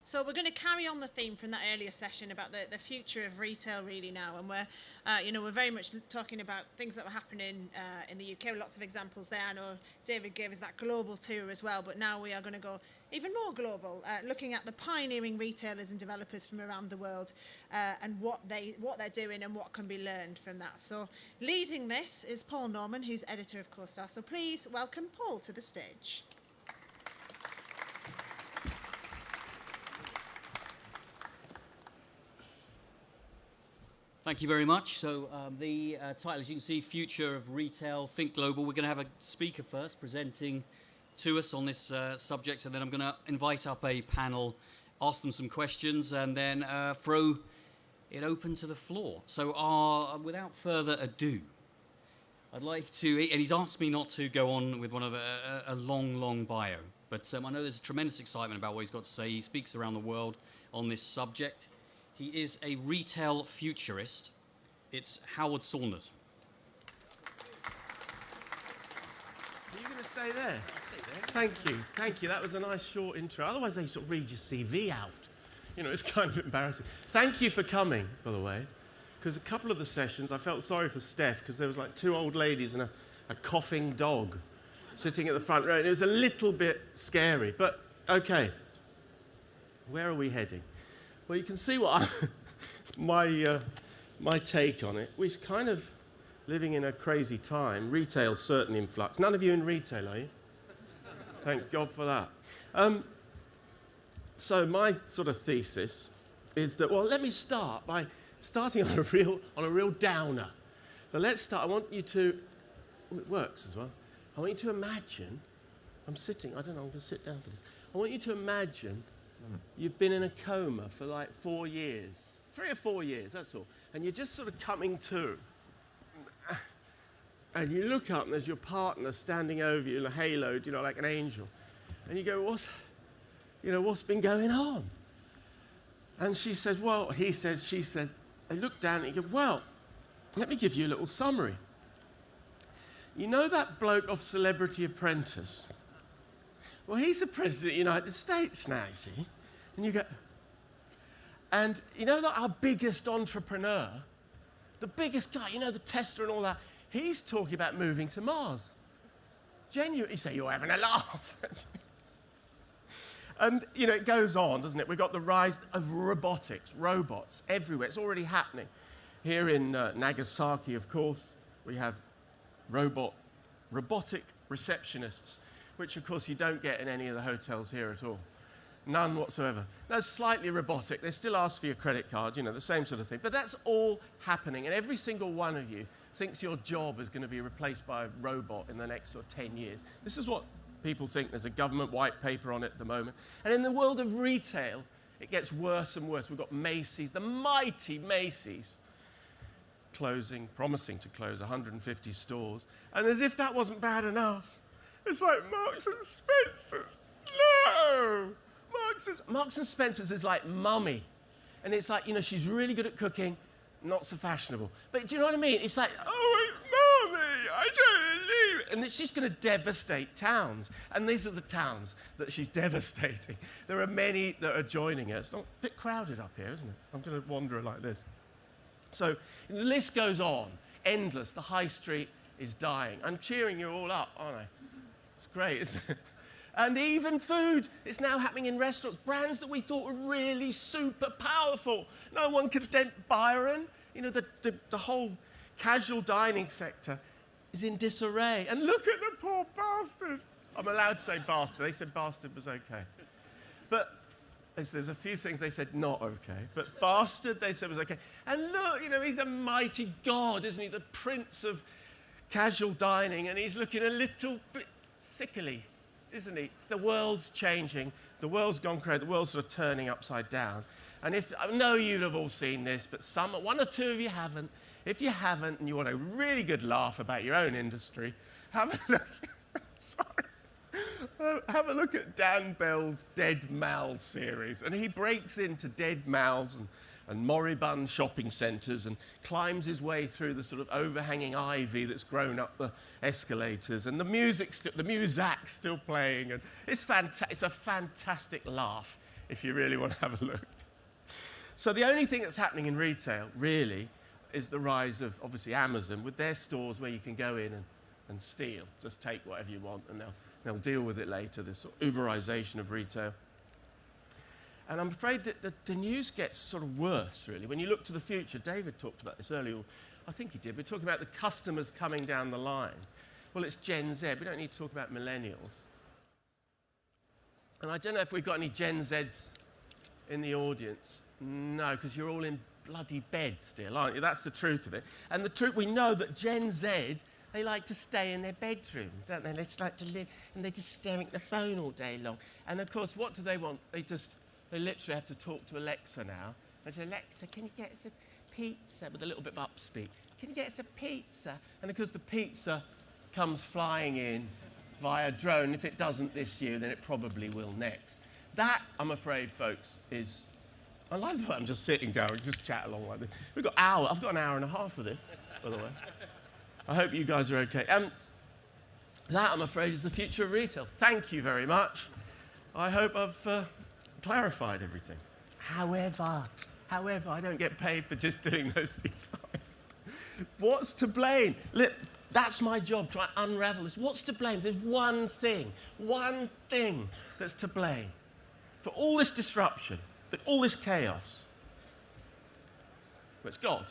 So we're going to carry on the theme from that earlier session about the future of retail really now, and we're very much talking about things that were happening in the UK. Lots of examples there. I know David gave us that global tour as well, but now we are going to go even more global, looking at the pioneering retailers and developers from around the world and what they're doing and what can be learned from that. So leading this is Paul Norman, who's editor of CoStar. So please welcome Paul to the stage. Thank you very much. So the title, as you can see, Future of Retail, Think Global. We're going to have a speaker first presenting to us on this subject, and then I'm going to invite up a panel, ask them some questions, and then throw it open to the floor. So without further ado, I'd like to, and he's asked me not to go on with one of a long bio, but I know there's tremendous excitement about what he's got to say. He speaks around the world on this subject. He is a retail futurist. It's Howard Saunders. Are you going to stay there? I'll stay there. Thank you. That was a nice short intro. Otherwise, they sort of read your CV out. You know, it's kind of embarrassing. Thank you for coming, by the way, because a couple of the sessions, I felt sorry for Steph, because there was like two old ladies and a coughing dog sitting at the front row, and it was a little bit scary. But, okay, where are we heading? Well, you can see what my take on it. We're kind of living in a crazy time. Retail's certainly in flux. None of you in retail, are you? Thank God for that. So my sort of thesis is that, well, let me start by starting on a real downer. So let's start. I want you to, it works as well. I want you to imagine, I'm going to sit down for this. I want you to imagine you've been in a coma for like 4 years, 3 or 4 years, that's all. And you're just sort of coming to. And you look up and there's your partner standing over you, haloed, like an angel. And you go, what's been going on? And she says, he says, she says, they look down and you go, well, let me give you a little summary. You know that bloke off Celebrity Apprentice? Well, he's the president of the United States now, you see. And you go, and you know that our biggest entrepreneur, the biggest guy, the Tesla and all that, he's talking about moving to Mars. Genuinely, you say, you're having a laugh. And, it goes on, doesn't it? We've got the rise of robotics, robots everywhere. It's already happening. Here in Nagasaki, of course, we have robotic receptionists, which, of course, you don't get in any of the hotels here at all. None whatsoever. No, slightly robotic. They still ask for your credit card, the same sort of thing. But that's all happening, and every single one of you thinks your job is going to be replaced by a robot in the next 10 years. This is what people think. There's a government white paper on it at the moment. And in the world of retail, it gets worse and worse. We've got Macy's, the mighty Macy's, promising to close 150 stores. And as if that wasn't bad enough, it's like Marks and Spencer's. No! Marks and Spencer's is like Mummy. And it's like, she's really good at cooking, not so fashionable. But do you know what I mean? It's like, oh, it's Mummy, I don't believe it. And she's going to devastate towns. And these are the towns that she's devastating. There are many that are joining her. It's a bit crowded up here, isn't it? I'm going to wander like this. So the list goes on, endless. The high street is dying. I'm cheering you all up, aren't I? It's great, isn't it? And even food, it's now happening in restaurants. Brands that we thought were really super powerful. No one could dent Byron. The whole casual dining sector is in disarray. And look at the poor bastard. I'm allowed to say bastard. They said bastard was okay. But there's a few things they said not okay. But bastard, they said was okay. And look, he's a mighty god, isn't he? The prince of casual dining. And he's looking a little bit sickly, isn't he? The world's changing. The world's gone crazy. The world's sort of turning upside down. And I know you'd have all seen this, but one or two of you haven't. If you haven't, and you want a really good laugh about your own industry, have a look. Sorry. Have a look at Dan Bell's Dead Mal series. And he breaks into dead mals and moribund shopping centres and climbs his way through the sort of overhanging ivy that's grown up the escalators, and the music's still playing, and it's a fantastic laugh if you really want to have a look. So the only thing that's happening in retail, really, is the rise of, obviously, Amazon with their stores where you can go in and steal. Just take whatever you want and they'll deal with it later, this sort of Uberization of retail. And I'm afraid that the news gets sort of worse, really. When you look to the future, David talked about this earlier, I think he did. We're talking about the customers coming down the line. Well, it's Gen Z. We don't need to talk about millennials. And I don't know if we've got any Gen Zs in the audience. No, because you're all in bloody bed still, aren't you? That's the truth of it. And the truth, we know that Gen Z, they like to stay in their bedrooms, don't they? They just like to live, and they're just staring at the phone all day long. And of course, what do they want? They literally have to talk to Alexa now. They say, Alexa, can you get us a pizza? With a little bit of upspeak. Can you get us a pizza? And of course, the pizza comes flying in via drone. If it doesn't this year, then it probably will next. That, I'm afraid, folks, is... I like the way I'm just sitting down and just chat along like this. I've got an hour and a half of this, by the way. I hope you guys are okay. That, I'm afraid, is the future of retail. Thank you very much. I hope I've clarified everything. However, I don't get paid for just doing those 3 slides. What's to blame? Look, that's my job, try and unravel this. What's to blame? There's one thing that's to blame for all this disruption, all this chaos. Well, it's God,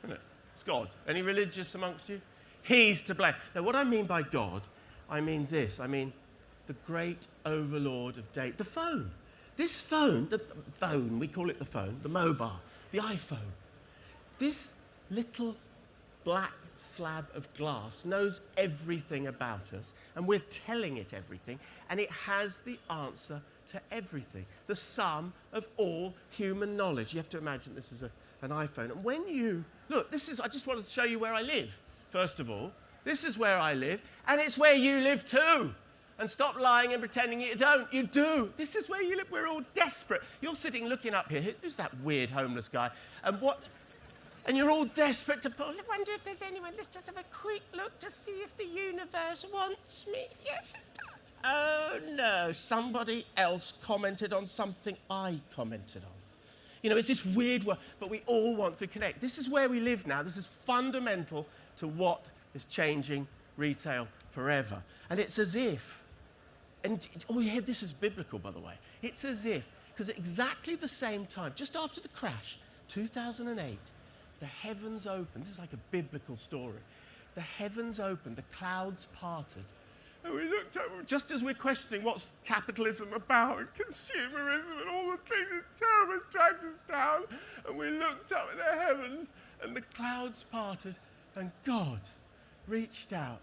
isn't it? It's God. Any religious amongst you? He's to blame. Now, what I mean by God, I mean this. I mean the great overlord of data. The phone. This phone, we call it the phone, the mobile, the iPhone. This little black slab of glass knows everything about us, and we're telling it everything, and it has the answer to everything, the sum of all human knowledge. You have to imagine this is an iPhone. And when you... Look, I just wanted to show you where I live, first of all. This is where I live, and it's where you live too. And stop lying and pretending you don't. You do. This is where you live. We're all desperate. You're sitting looking up here. Who's that weird homeless guy? And you're all desperate to... I wonder if there's anyone. Let's just have a quick look to see if the universe wants me. Yes, it does. Oh, no, somebody else commented on something I commented on. You know, it's this weird world, but we all want to connect. This is where we live now. This is fundamental to what is changing retail forever. And it's as if, this is biblical, by the way. It's as if, because at exactly the same time, just after the crash, 2008, the heavens opened. This is like a biblical story. The heavens opened, the clouds parted, and we looked up, just as we're questioning what's capitalism about, and consumerism and all the things it's terrible, it's dragged us down. And we looked up at the heavens, and the clouds parted, and God reached out,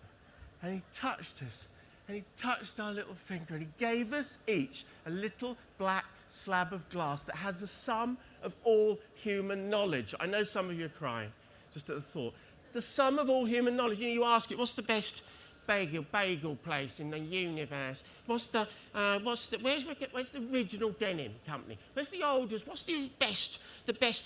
and he touched us, and he touched our little finger, and he gave us each a little black slab of glass that has the sum of all human knowledge. I know some of you are crying, just at the thought. The sum of all human knowledge. You know, you ask it, what's the best bagel place in the universe? Where's the original denim company? Where's the oldest? What's the best?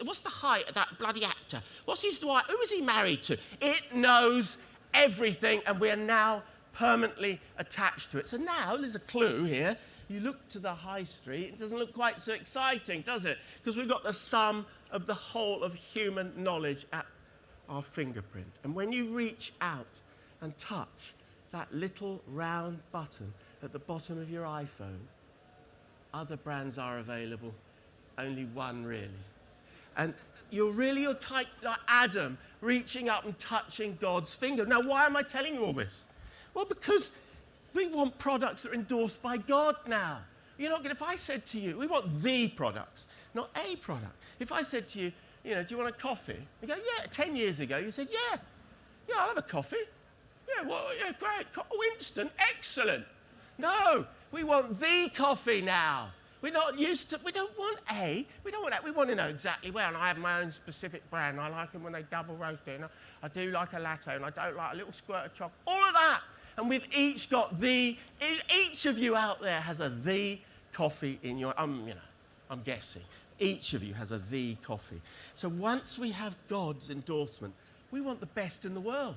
What's the height of that bloody actor? What's his wife? Who is he married to? It knows everything, and we're now permanently attached to it. So now there's a clue here. You look to the high street, it doesn't look quite so exciting, does it? Because we've got the sum of the whole of human knowledge at our fingerprint. And when you reach out and touch that little round button at the bottom of your iPhone, other brands are available, only one really. And you're like Adam, reaching up and touching God's finger. Now, why am I telling you all this? Well, because we want products that are endorsed by God now. You're not going. If I said to you, we want the products, not a product. If I said to you, do you want a coffee? You go, yeah. 10 years ago, you said, yeah, I'll have a coffee. Yeah, well, yeah, great. Winston, excellent. No, we want the coffee now. We're not used to, we don't want A, we don't want that. We want to know exactly where, and I have my own specific brand. I like them when they double roast it, and I do like a latte, and I don't like a little squirt of chocolate. All of that. And we've each got each of you out there has a the coffee in your, I'm guessing. Each of you has a the coffee. So once we have God's endorsement, we want the best in the world.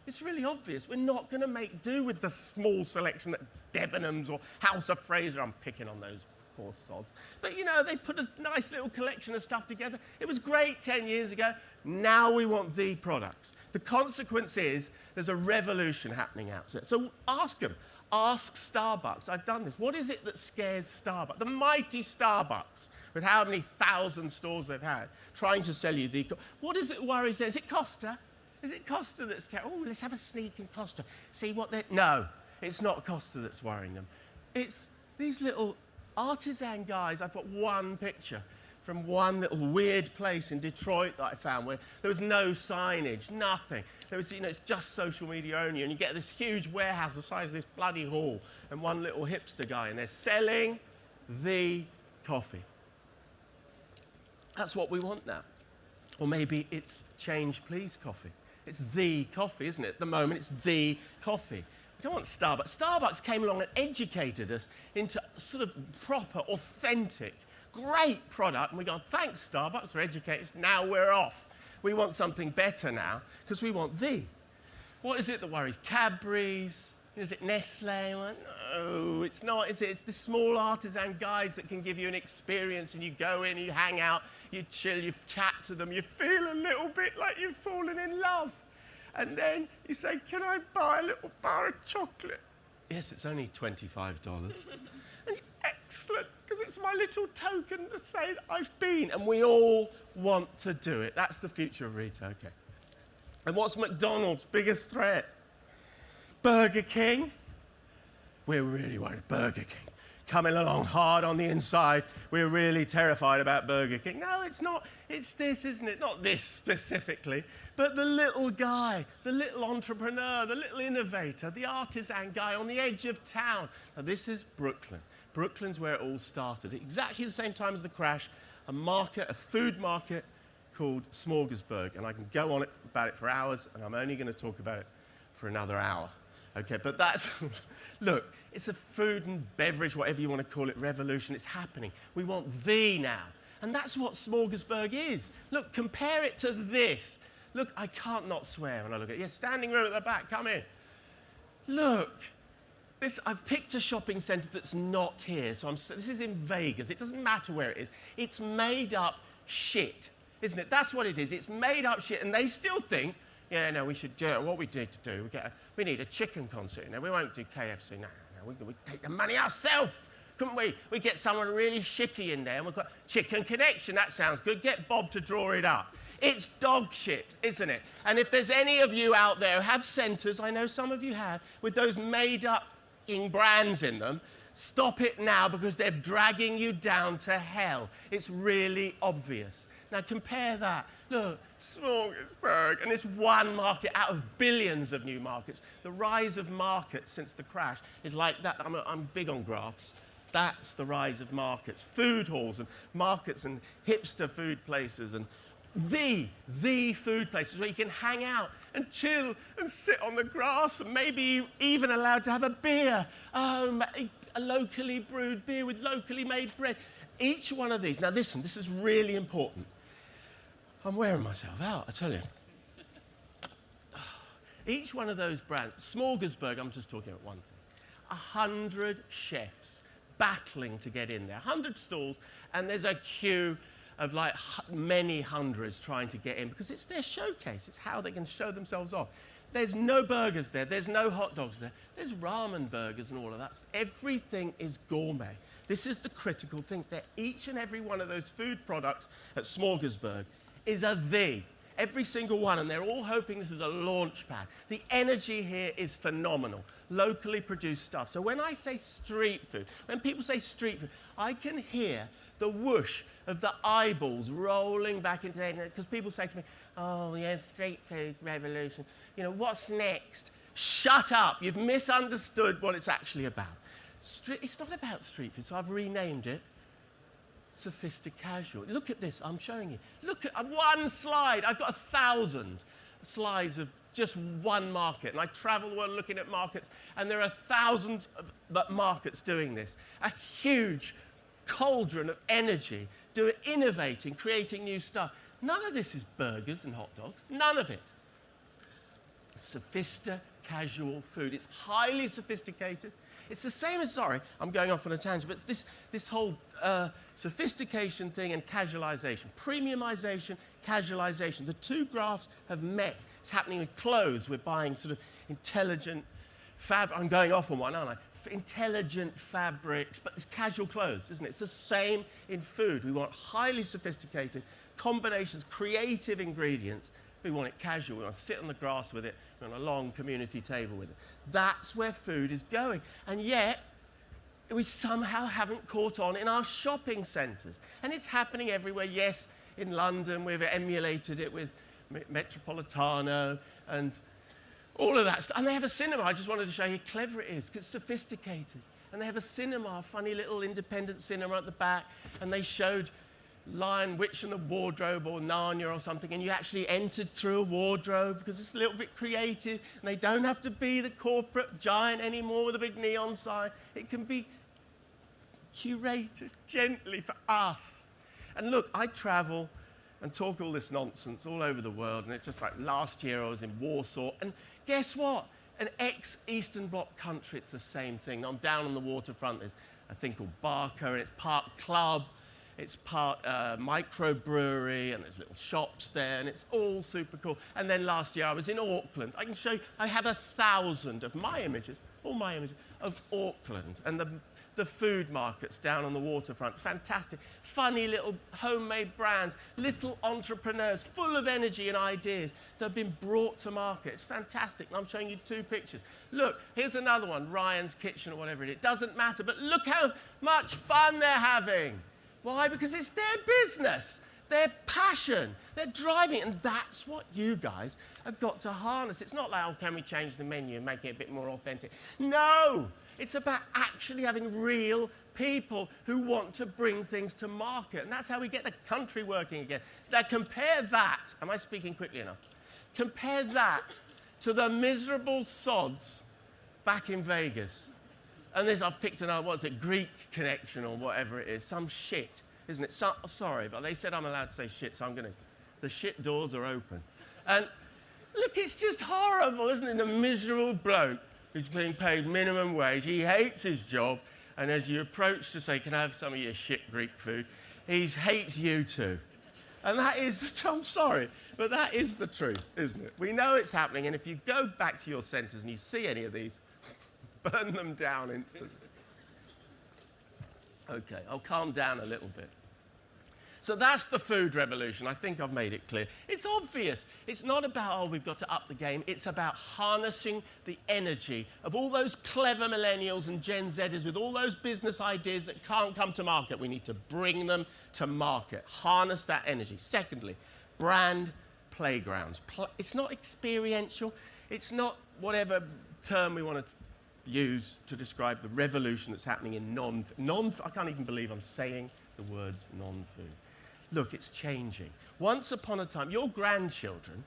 It's really obvious. We're not going to make do with the small selection that Debenhams or House of Fraser, I'm picking on those poor sods. But, you know, they put a nice little collection of stuff together. It was great 10 years ago. Now we want the products. The consequence is there's a revolution happening out there. So ask them. Ask Starbucks. I've done this. What is it that scares Starbucks? The mighty Starbucks, with how many thousand stores they've had, trying to sell you the... What is it worries them? Is it Costa? Is it Costa that's... Oh, let's have a sneak in Costa. See what they're... No, it's not Costa that's worrying them. It's these little artisan guys. I've got one picture from one little weird place in Detroit that I found where there was no signage, nothing. There was, you know, it's just social media only, and you get this huge warehouse the size of this bloody hall, and one little hipster guy, and they're selling the coffee. That's what we want now. Or maybe it's Change Please coffee. It's the coffee, isn't it? At the moment, it's the coffee. We don't want Starbucks. Starbucks came along and educated us into sort of proper, authentic, great product, and we go, thanks, Starbucks, for educating us. Now we're off. We want something better now, because we want the. What is it that worries? Cadbury's? Is it Nestle? Well, no, it's not, is it? It's the small artisan guys that can give you an experience, and you go in, you hang out, you chill, you chat to them, you feel a little bit like you've fallen in love. And then you say, can I buy a little bar of chocolate? Yes, it's only $25. And excellent, because it's my little token to say that I've been. And we all want to do it. That's the future of retail, okay. And what's McDonald's biggest threat? Burger King? We're really worried. Burger King. Coming along hard on the inside. We're really terrified about Burger King. No, it's not. It's this, isn't it? Not this specifically, but the little guy, the little entrepreneur, the little innovator, the artisan guy on the edge of town. Now, this is Brooklyn. Brooklyn's where it all started. At exactly the same time as the crash, a market, a food market called Smorgasburg. And I can go on about it for hours, and I'm only going to talk about it for another hour. Okay, but that's, look, it's a food and beverage, whatever you want to call it, revolution. It's happening. We want the now. And that's what Smorgasburg is. Look, compare it to this. Look, I can't not swear when I look at it. Yeah, standing room at the back, come in. Look, I've picked a shopping centre that's not here. So this is in Vegas. It doesn't matter where it is. It's made up shit, isn't it? That's what it is. It's made up shit. And they still think, yeah, no, we should do what we need to do. We need a chicken concert. No, we won't do KFC. No, we take the money ourselves. Couldn't we? We get someone really shitty in there, and we've got Chicken Connection. That sounds good. Get Bob to draw it up. It's dog shit, isn't it? And if there's any of you out there who have centres, I know some of you have, with those made-up brands in them, stop it now, because they're dragging you down to hell. It's really obvious. Now compare that. Look, Smorgasburg, and it's one market out of billions of new markets. The rise of markets since the crash is like that. I'm big on graphs. That's the rise of markets. Food halls and markets and hipster food places and the food places where you can hang out and chill and sit on the grass and maybe even allowed to have a beer. Oh, a locally brewed beer with locally made bread. Each one of these. Now listen, this is really important. I'm wearing myself out, I tell you. Each one of those brands, Smorgasburg, I'm just talking about one thing. 100 chefs battling to get in there. 100 stalls, and there's a queue of like many hundreds trying to get in because it's their showcase. It's how they can show themselves off. There's no burgers there. There's no hot dogs there. There's ramen burgers and all of that. Everything is gourmet. This is the critical thing. That each and every one of those food products at Smorgasburg is a the. Every single one, and they're all hoping this is a launch pad. The energy here is phenomenal. Locally produced stuff. So when I say street food, when people say street food, I can hear the whoosh of the eyeballs rolling back into their head. Because people say to me, oh, yeah, street food revolution. You know, what's next? Shut up. You've misunderstood what it's actually about. It's not about street food, so I've renamed it Sophisticasual. Look at this, I'm showing you. Look at one slide. I've got 1,000 slides of just one market. And I travel the world looking at markets, and there are thousands of markets doing this. A huge cauldron of energy, innovating, creating new stuff. None of this is burgers and hot dogs. None of it. Sophisticasual. casual food. It's highly sophisticated. It's the same as, sorry, I'm going off on a tangent, but this whole sophistication thing and casualization, premiumization, casualization, the two graphs have met. It's happening with clothes. We're buying sort of intelligent fabric. I'm going off on one, aren't I? Intelligent fabrics, but it's casual clothes, isn't it? It's the same in food. We want highly sophisticated combinations, creative ingredients. We want it casual. We want to sit on the grass with it. We want a long community table with it. That's where food is going. And yet, we somehow haven't caught on in our shopping centres. And it's happening everywhere. Yes, in London, we've emulated it with Metropolitano and all of that stuff. And they have a cinema. I just wanted to show you how clever it is, because it's sophisticated. And they have a cinema, a funny little independent cinema at the back. And they showed Lion, Witch and the Wardrobe or Narnia or something, and you actually entered through a wardrobe because it's a little bit creative, and they don't have to be the corporate giant anymore with a big neon sign. It can be curated gently for us. And look, I travel and talk all this nonsense all over the world, and it's just like last year I was in Warsaw, and guess what? An ex-Eastern Bloc country, it's the same thing. I'm down on the waterfront, there's a thing called Barca, and it's part club, it's part microbrewery, and there's little shops there, and it's all super cool. And then last year I was in Auckland. I can show you, I have 1,000 of my images, all my images, of Auckland, and the food markets down on the waterfront. Fantastic. Funny little homemade brands, little entrepreneurs, full of energy and ideas that have been brought to market. It's fantastic. And I'm showing you 2 pictures. Look, here's another one, Ryan's Kitchen or whatever it is. It doesn't matter, but look how much fun they're having. Why? Because it's their business, their passion, they're driving, and that's what you guys have got to harness. It's not like, oh, can we change the menu and make it a bit more authentic? No, it's about actually having real people who want to bring things to market, and that's how we get the country working again. Now compare that, am I speaking quickly enough? Compare that to the miserable sods back in Vegas. And this, I've picked another, what's it, Greek Connection or whatever it is, some shit, isn't it? Sorry, but they said I'm allowed to say shit, so I'm going to, the shit doors are open. And look, it's just horrible, isn't it? The miserable bloke who's being paid minimum wage, he hates his job, and as you approach to say, can I have some of your shit Greek food, he hates you too. And that is, I'm sorry, but that is the truth, isn't it? We know it's happening, and if you go back to your centres and you see any of these, burn them down instantly. Okay, I'll calm down a little bit. So that's the food revolution. I think I've made it clear. It's obvious. It's not about, oh, we've got to up the game. It's about harnessing the energy of all those clever millennials and Gen Zers with all those business ideas that can't come to market. We need to bring them to market. Harness that energy. Secondly, brand playgrounds. It's not experiential. It's not whatever term we want to use to describe the revolution that's happening in I can't even believe I'm saying the words non-food. Look, it's changing. Once upon a time, your grandchildren,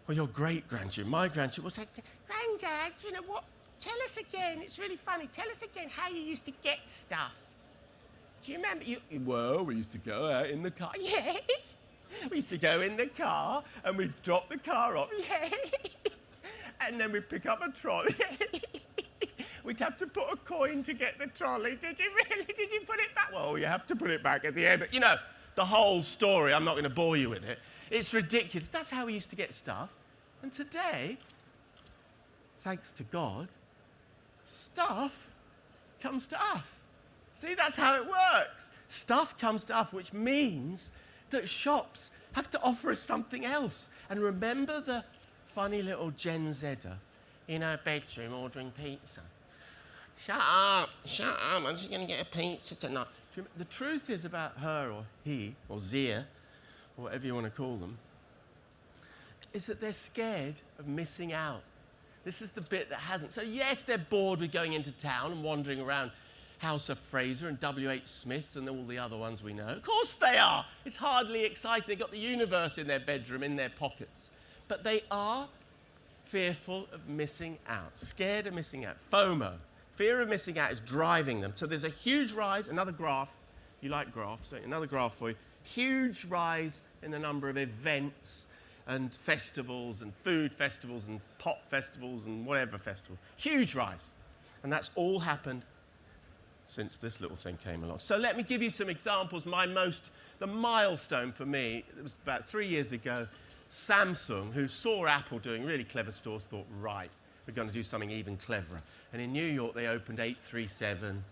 or your great-grandchildren, my grandchildren will say, Granddad, you know what, tell us again, it's really funny, tell us again how you used to get stuff. Do you remember? Well, we used to go out in the car. Yes. We used to go in the car, and we'd drop the car off. Yes. And then we'd pick up a trolley. We'd have to put a coin to get the trolley. Did you really? Did you put it back? Well, you have to put it back at the end. But, you know, the whole story, I'm not going to bore you with it. It's ridiculous. That's how we used to get stuff. And today, thanks to God, stuff comes to us. See, that's how it works. Stuff comes to us, which means that shops have to offer us something else. And remember the funny little Gen Zer in her bedroom ordering pizza. Shut up, I'm just going to get a pizza tonight. The truth is about her or he or Zia, or whatever you want to call them, is that they're scared of missing out. This is the bit that hasn't. So yes, they're bored with going into town and wandering around House of Fraser and W.H. Smith's and all the other ones we know. Of course they are. It's hardly exciting. They've got the universe in their bedroom, in their pockets. But they are fearful of missing out, scared of missing out. FOMO, fear of missing out, is driving them. So there's a huge rise, another graph. You like graphs, don't you? Another graph for you. Huge rise in the number of events and festivals and food festivals and pop festivals and whatever festival. Huge rise. And that's all happened since this little thing came along. So let me give you some examples. The milestone for me, it was about 3 years ago, Samsung, who saw Apple doing really clever stores, thought, right, we're going to do something even cleverer. And in New York, they opened 837.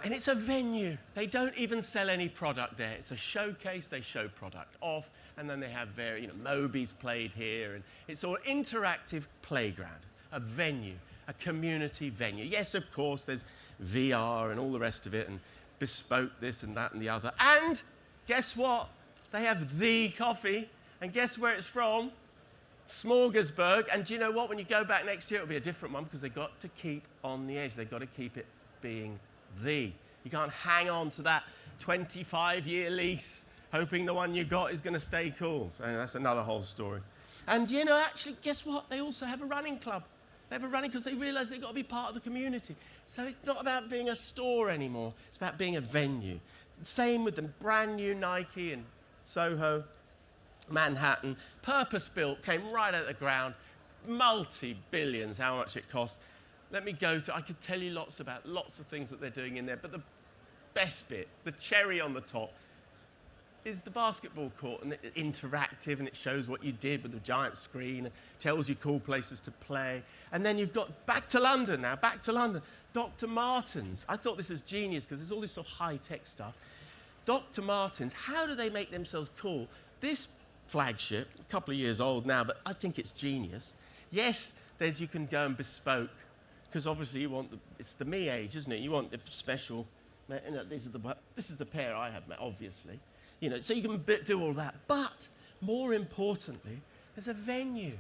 And it's a venue. They don't even sell any product there. It's a showcase. They show product off. And then they have Moby's played here. And it's all interactive playground, a venue, a community venue. Yes, of course, there's VR and all the rest of it, and bespoke this and that and the other. And guess what? They have the coffee. And guess where it's from? Smorgasburg. And do you know what? When you go back next year, it'll be a different one because they've got to keep on the edge. They've got to keep it being the. You can't hang on to that 25-year lease hoping the one you got is going to stay cool. So that's another whole story. And actually, guess what? They also have a running club. They have a running because they realise they've got to be part of the community. So it's not about being a store anymore. It's about being a venue. Same with the brand new Nike in Soho, Manhattan. Purpose-built, came right out of the ground. Multi-billions, how much it cost. Let me go through. I could tell you lots of things that they're doing in there. But the best bit, the cherry on the top, is the basketball court, and it's interactive, and it shows what you did with the giant screen, and tells you cool places to play. And then you've got back to London. Dr. Martens. I thought this was genius because there's all this sort of high-tech stuff. Dr. Martens, how do they make themselves cool? This flagship, a couple of years old now, but I think it's genius. Yes, you can go and bespoke, because obviously you want it's the me age, isn't it? You want the special. This is the pair I have, obviously. So you can do all that. But more importantly, there's a venue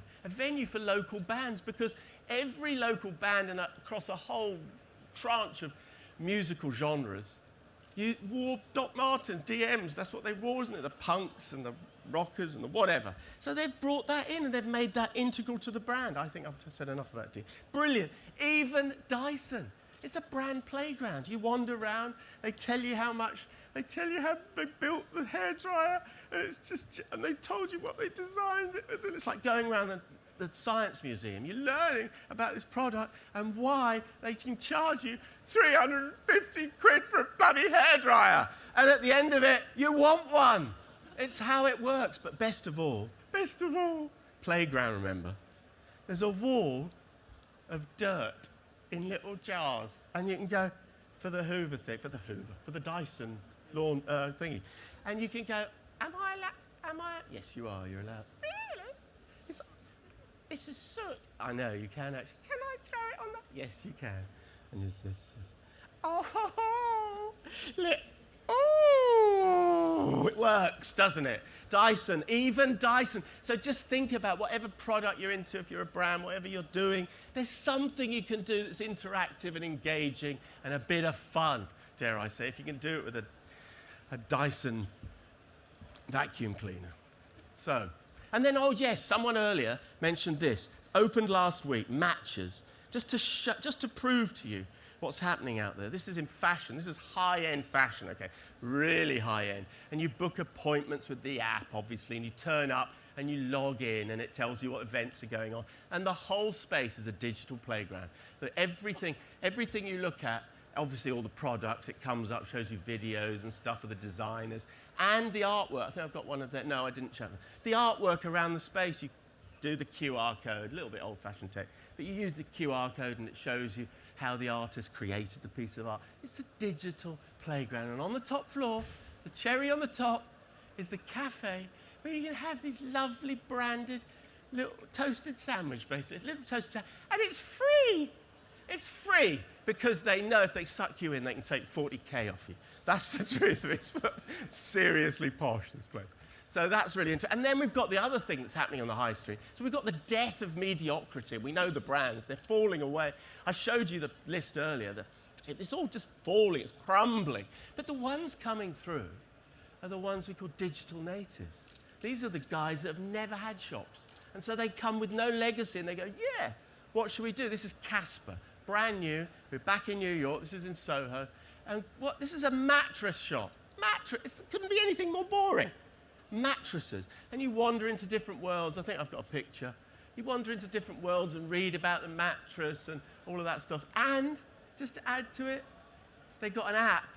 for local bands, because every local band across a whole tranche of musical genres, you wore Doc Martens, DMs. That's what they wore, isn't it? The punks and the rockers and the whatever. So they've brought that in, and they've made that integral to the brand. I think I've said enough about it. Brilliant. Even Dyson. It's a brand playground. You wander around, they tell you how they built the hairdryer, and they told you what they designed it with. And it's like going around the science museum. You're learning about this product and why they can charge you 350 quid for a bloody hairdryer. And at the end of it, you want one. It's how it works. But best of all, playground, remember. There's a wall of dirt in little jars, and you can go for the Dyson lawn thingy, and you can go, am I? Yes, you are, you're allowed. Really? This is soot. I know, you can actually. Can I throw it on the? Yes, you can. And just this. Oh, it works, doesn't it? Even Dyson. So just think about whatever product you're into, if you're a brand, whatever you're doing, there's something you can do that's interactive and engaging and a bit of fun, dare I say, if you can do it with a Dyson vacuum cleaner. So, and then, someone earlier mentioned this. Opened last week, Matches, just to prove to you what's happening out there. This is in fashion. This is high-end fashion, okay? Really high-end. And you book appointments with the app, obviously, and you turn up and you log in, and it tells you what events are going on. And the whole space is a digital playground. Everything you look at, obviously all the products, it comes up, shows you videos and stuff of the designers, and the artwork. I think I've got one of that. No, I didn't check that. The artwork around the space, you do the QR code, a little bit old-fashioned tech, but you use the QR code and it shows you how the artist created the piece of art. It's a digital playground. And on the top floor, the cherry on the top, is the cafe where you can have these lovely branded little toasted sandwich, basically, little toasted sandwich. And it's free. It's free because they know if they suck you in, they can take 40k off you. That's the truth of it. It's seriously posh, this place. So that's really interesting. And then we've got the other thing that's happening on the high street. So we've got the death of mediocrity. We know the brands. They're falling away. I showed you the list earlier. It's all just falling. It's crumbling. But the ones coming through are the ones we call digital natives. These are the guys that have never had shops. And so they come with no legacy and they go, yeah, what should we do? This is Casper, brand new. We're back in New York. This is in Soho. And this is a mattress shop. Mattress. It couldn't be anything more boring. mattresses. And you wander into different worlds. I think I've got a picture. You wander into different worlds and read about the mattress and all of that stuff. And, just to add to it, they got an app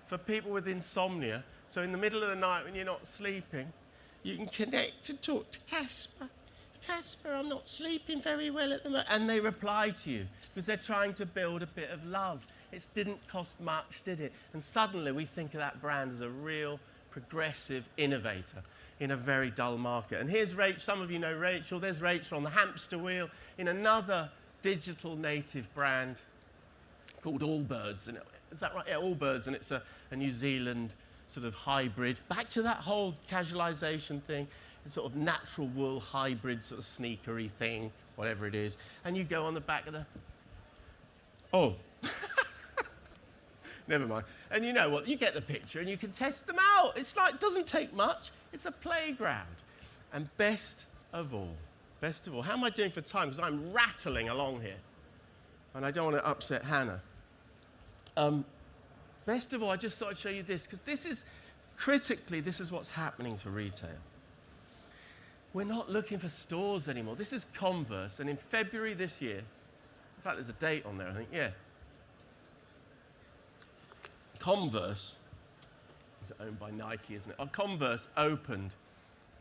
for people with insomnia. So in the middle of the night when you're not sleeping, you can connect and talk to Casper. Casper, I'm not sleeping very well at the moment. And they reply to you because they're trying to build a bit of love. It didn't cost much, did it? And suddenly we think of that brand as a real progressive innovator in a very dull market. And here's Rachel. Some of you know Rachel. There's Rachel on the hamster wheel in another digital native brand called Allbirds. Is that right? Yeah, Allbirds. And it's a New Zealand sort of hybrid. Back to that whole casualization thing. It's sort of natural wool hybrid sort of sneakery thing, whatever it is. And you go on the back of the... Oh. Never mind. And you know what? You get the picture and you can test them out. It's like, it doesn't take much. It's a playground. And best of all, how am I doing for time? Because I'm rattling along here. And I don't want to upset Hannah. Best of all, I just thought I'd show you this, because this is, critically, this is what's happening to retail. We're not looking for stores anymore. This is Converse, and in February this year, in fact, there's a date on there, I think, yeah. Converse, is owned by Nike, isn't it? Oh, Converse opened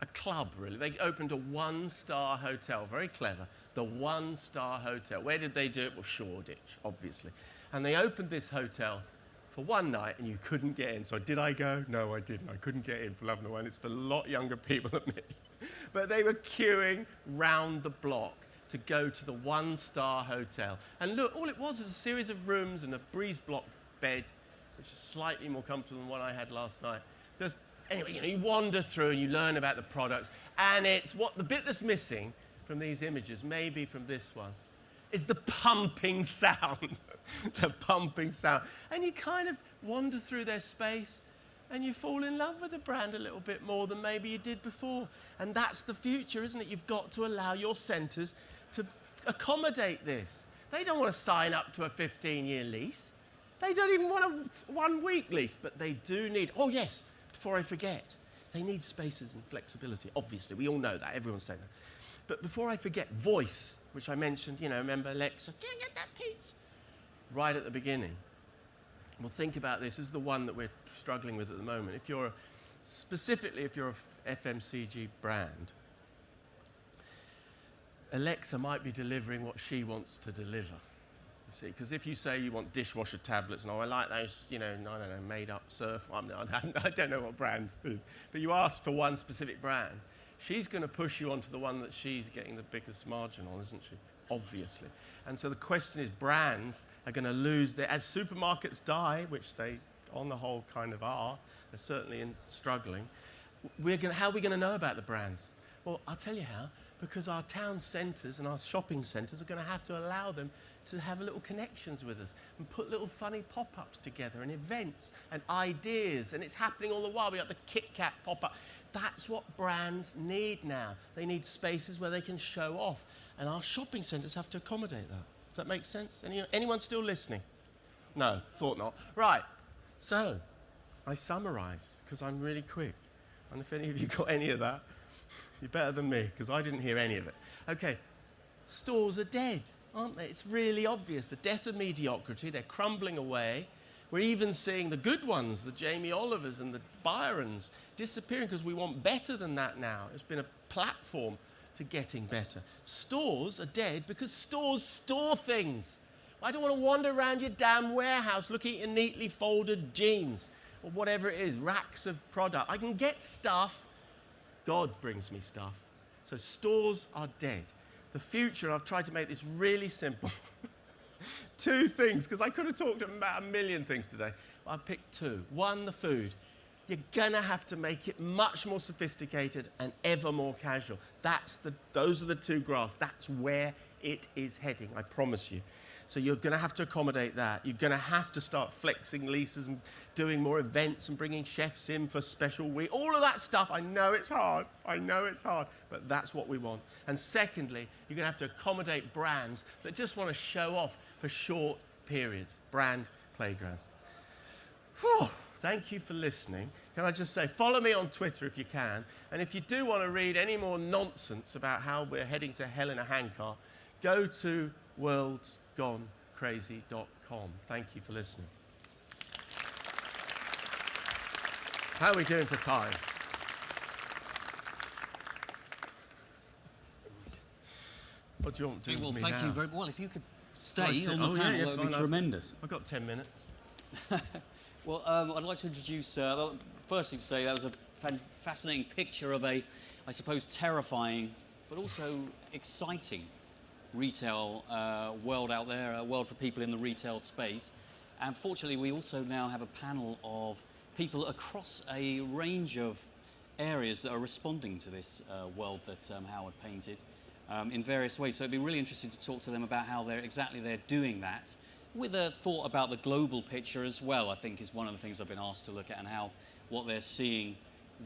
a club, really. They opened a one-star hotel, very clever, the one-star hotel. Where did they do it? Well, Shoreditch, obviously. And they opened this hotel for one night, and you couldn't get in. So did I go? No, I didn't. I couldn't get in for Love No One. It's for a lot younger people than me. But they were queuing round the block to go to the one-star hotel. And look, all it was a series of rooms and a breeze block bed, which is slightly more comfortable than one I had last night. Anyway, you know, you wander through and you learn about the products, and it's the bit that's missing from these images, maybe from this one, is the pumping sound. The pumping sound. And you kind of wander through their space and you fall in love with the brand a little bit more than maybe you did before. And that's the future, isn't it? You've got to allow your centres to accommodate this. They don't want to sign up to a 15-year lease. They don't even want a one-week lease, but they do need... Oh, yes, before I forget, they need spaces and flexibility. Obviously, we all know that. Everyone's saying that. But before I forget, voice, which I mentioned, you know, remember Alexa, can I get that pizza? Right at the beginning. Well, think about this. This is the one that we're struggling with at the moment. Specifically if you're a FMCG brand, Alexa might be delivering what she wants to deliver. You see, because if you say you want dishwasher tablets, and I like those, you know, I don't know, made-up surf, I don't know what brand it is, but you ask for one specific brand, she's going to push you onto the one that she's getting the biggest margin on, isn't she? Obviously. And so the question is, brands are going to lose as supermarkets die, which they, on the whole, kind of are. They're certainly struggling. How are we going to know about the brands? Well, I'll tell you how. Because our town centres and our shopping centres are going to have to allow them to have little connections with us and put little funny pop-ups together and events and ideas. And it's happening all the while. We got the Kit Kat pop-up. That's what brands need now. They need spaces where they can show off. And our shopping centres have to accommodate that. Does that make sense? Anyone still listening? No, thought not. Right, so I summarise, because I'm really quick. And if any of you got any of that, you're better than me, because I didn't hear any of it. Okay, stores are dead, aren't they? It's really obvious. The death of mediocrity, they're crumbling away. We're even seeing the good ones, the Jamie Olivers and the Byrons, disappearing because we want better than that now. It's been a platform to getting better. Stores are dead because stores store things. I don't want to wander around your damn warehouse looking at your neatly folded jeans or whatever it is, racks of product. I can get stuff. God brings me stuff. So stores are dead. The future, I've tried to make this really simple. Two things, because I could have talked about a million things today. But I've picked two. One, the food. You're going to have to make it much more sophisticated and ever more casual. Those are the two graphs. That's where it is heading, I promise you. So you're going to have to accommodate that. You're going to have to start flexing leases and doing more events and bringing chefs in for special week. All of that stuff, I know it's hard. But that's what we want. And secondly, you're going to have to accommodate brands that just want to show off for short periods. Brand playgrounds. Whew. Thank you for listening. Can I just say, follow me on Twitter if you can. And if you do want to read any more nonsense about how we're heading to hell in a handcart, go to worldsgonecrazy.com. Thank you for listening. How are we doing for time? What do you want to do Well, with me thank now? you very well. If you could stay Shall I on the sit? panel, Yeah, that would fine, be tremendous. I've got 10 minutes. Well, I'd like to introduce, firstly to say that was a fascinating picture of a, I suppose, terrifying, but also exciting retail world out there, a world for people in the retail space. And fortunately, we also now have a panel of people across a range of areas that are responding to this world that Howard painted in various ways. So it'd be really interesting to talk to them about how they're doing that, with a thought about the global picture as well, I think is one of the things I've been asked to look at, and how what they're seeing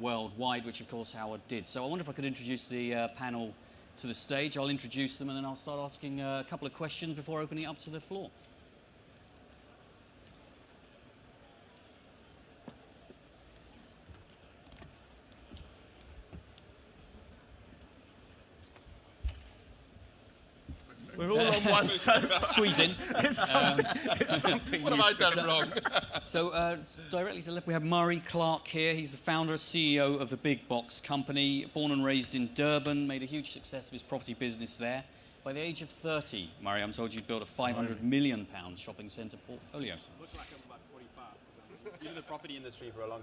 worldwide, which of course Howard did. So I wonder if I could introduce the panel to the stage. I'll introduce them and then I'll start asking a couple of questions before opening it up to the floor. We're all on one sofa. Squeeze in. It's something What have I done wrong? So directly to the left we have Murray Clark here. He's the founder and CEO of the Big Box Company. Born and raised in Durban, made a huge success of his property business there. By the age of 30, Murray, I'm told you'd built a £500 million shopping centre portfolio. Looks like I'm about 45. I've been in the property industry for a long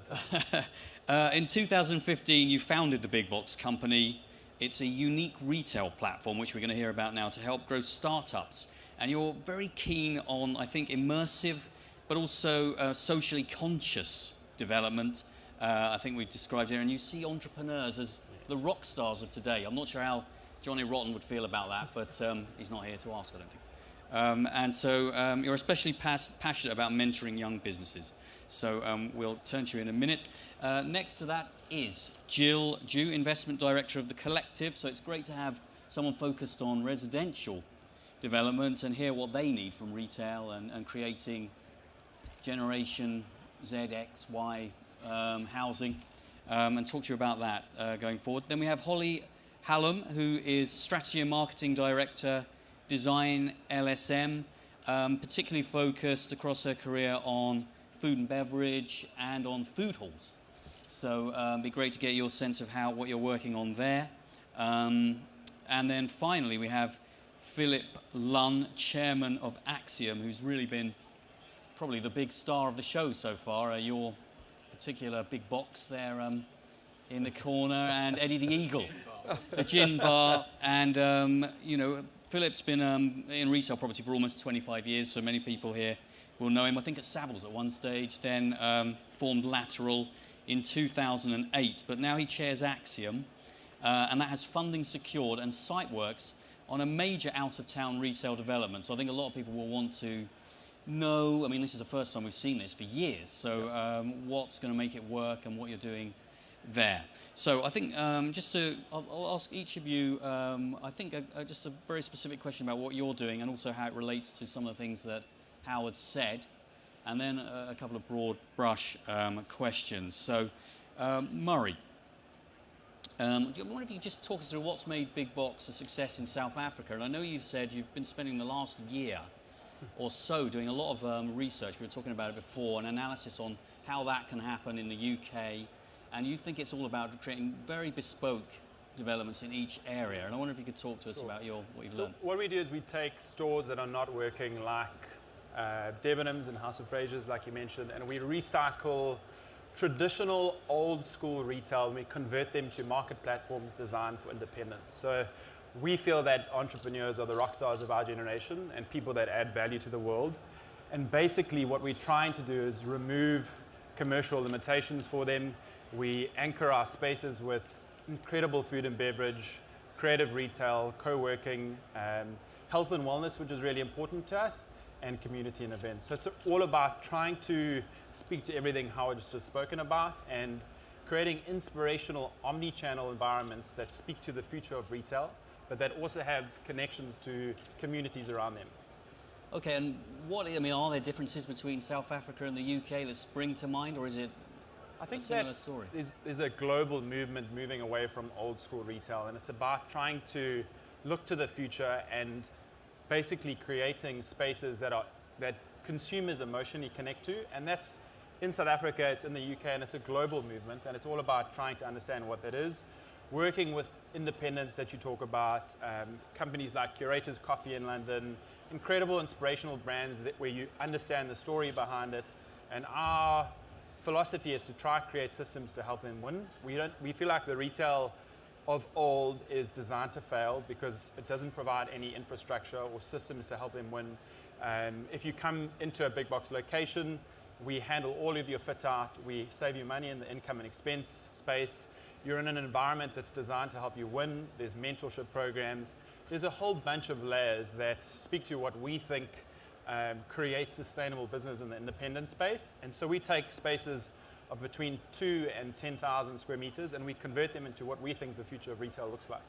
time. In 2015, you founded the Big Box Company. It's a unique retail platform, which we're going to hear about now, to help grow startups. And you're very keen on, I think, immersive, but also socially conscious development. I think we've described here. And you see entrepreneurs as the rock stars of today. I'm not sure how Johnny Rotten would feel about that, but he's not here to ask, I don't think. And so you're especially passionate about mentoring young businesses. So we'll turn to you in a minute. Next to that is Jill Dew, Investment Director of The Collective. So it's great to have someone focused on residential development and hear what they need from retail and creating Generation Z, X, Y housing, and talk to you about that going forward. Then we have Holly Hallam, who is Strategy and Marketing Director, Design LSM, particularly focused across her career on food and beverage and on food halls. So it'd be great to get your sense of what you're working on there. And then finally we have Philip Lunn, Chairman of Axiom, who's really been probably the big star of the show so far. Your particular big box there in the corner, and Eddie the Eagle, the gin bar. And, you know, Philip's been in retail property for almost 25 years, so many people here will know him. I think at Savills at one stage, then formed Lateral in 2008. But now he chairs Axiom, and that has funding secured and site works on a major out-of-town retail development. So I think a lot of people will want to know, I mean, this is the first time we've seen this for years, so what's going to make it work and what you're doing there. So I think I'll ask each of you, I think just a very specific question about what you're doing and also how it relates to some of the things that Howard said, and then a couple of broad brush questions. So Murray, I wonder if you could just talk us through what's made Big Box a success in South Africa. And I know you've said you've been spending the last year or so doing a lot of research, we were talking about it before, an analysis on how that can happen in the UK, and you think it's all about creating very bespoke developments in each area. And I wonder if you could talk to us about what you've learned. What we do is we take stores that are not working, like Debenhams and House of Fraser's, like you mentioned, and we recycle traditional old school retail and we convert them to market platforms designed for independence. So we feel that entrepreneurs are the rock stars of our generation and people that add value to the world. And basically what we're trying to do is remove commercial limitations for them. We anchor our spaces with incredible food and beverage, creative retail, co-working, health and wellness, which is really important to us, and community and events. So it's all about trying to speak to everything Howard's just spoken about and creating inspirational omni-channel environments that speak to the future of retail, but that also have connections to communities around them. Okay, and are there differences between South Africa and the UK that spring to mind, or is it I think a similar that story? there's a global movement moving away from old school retail, and it's about trying to look to the future and basically creating spaces that consumers emotionally connect to. And that's in South Africa, it's in the UK, and it's a global movement, and it's all about trying to understand what that is. Working with independents that you talk about, companies like Curator's Coffee in London, incredible inspirational brands where you understand the story behind it. And our philosophy is to try to create systems to help them win. We feel like the retail of old is designed to fail because it doesn't provide any infrastructure or systems to help them win. If you come into a big box location, we handle all of your fit out, we save you money in the income and expense space. You're in an environment that's designed to help you win. There's mentorship programs. There's a whole bunch of layers that speak to what we think creates sustainable business in the independent space. And so we take spaces of between 2 and 10,000 square meters and we convert them into what we think the future of retail looks like.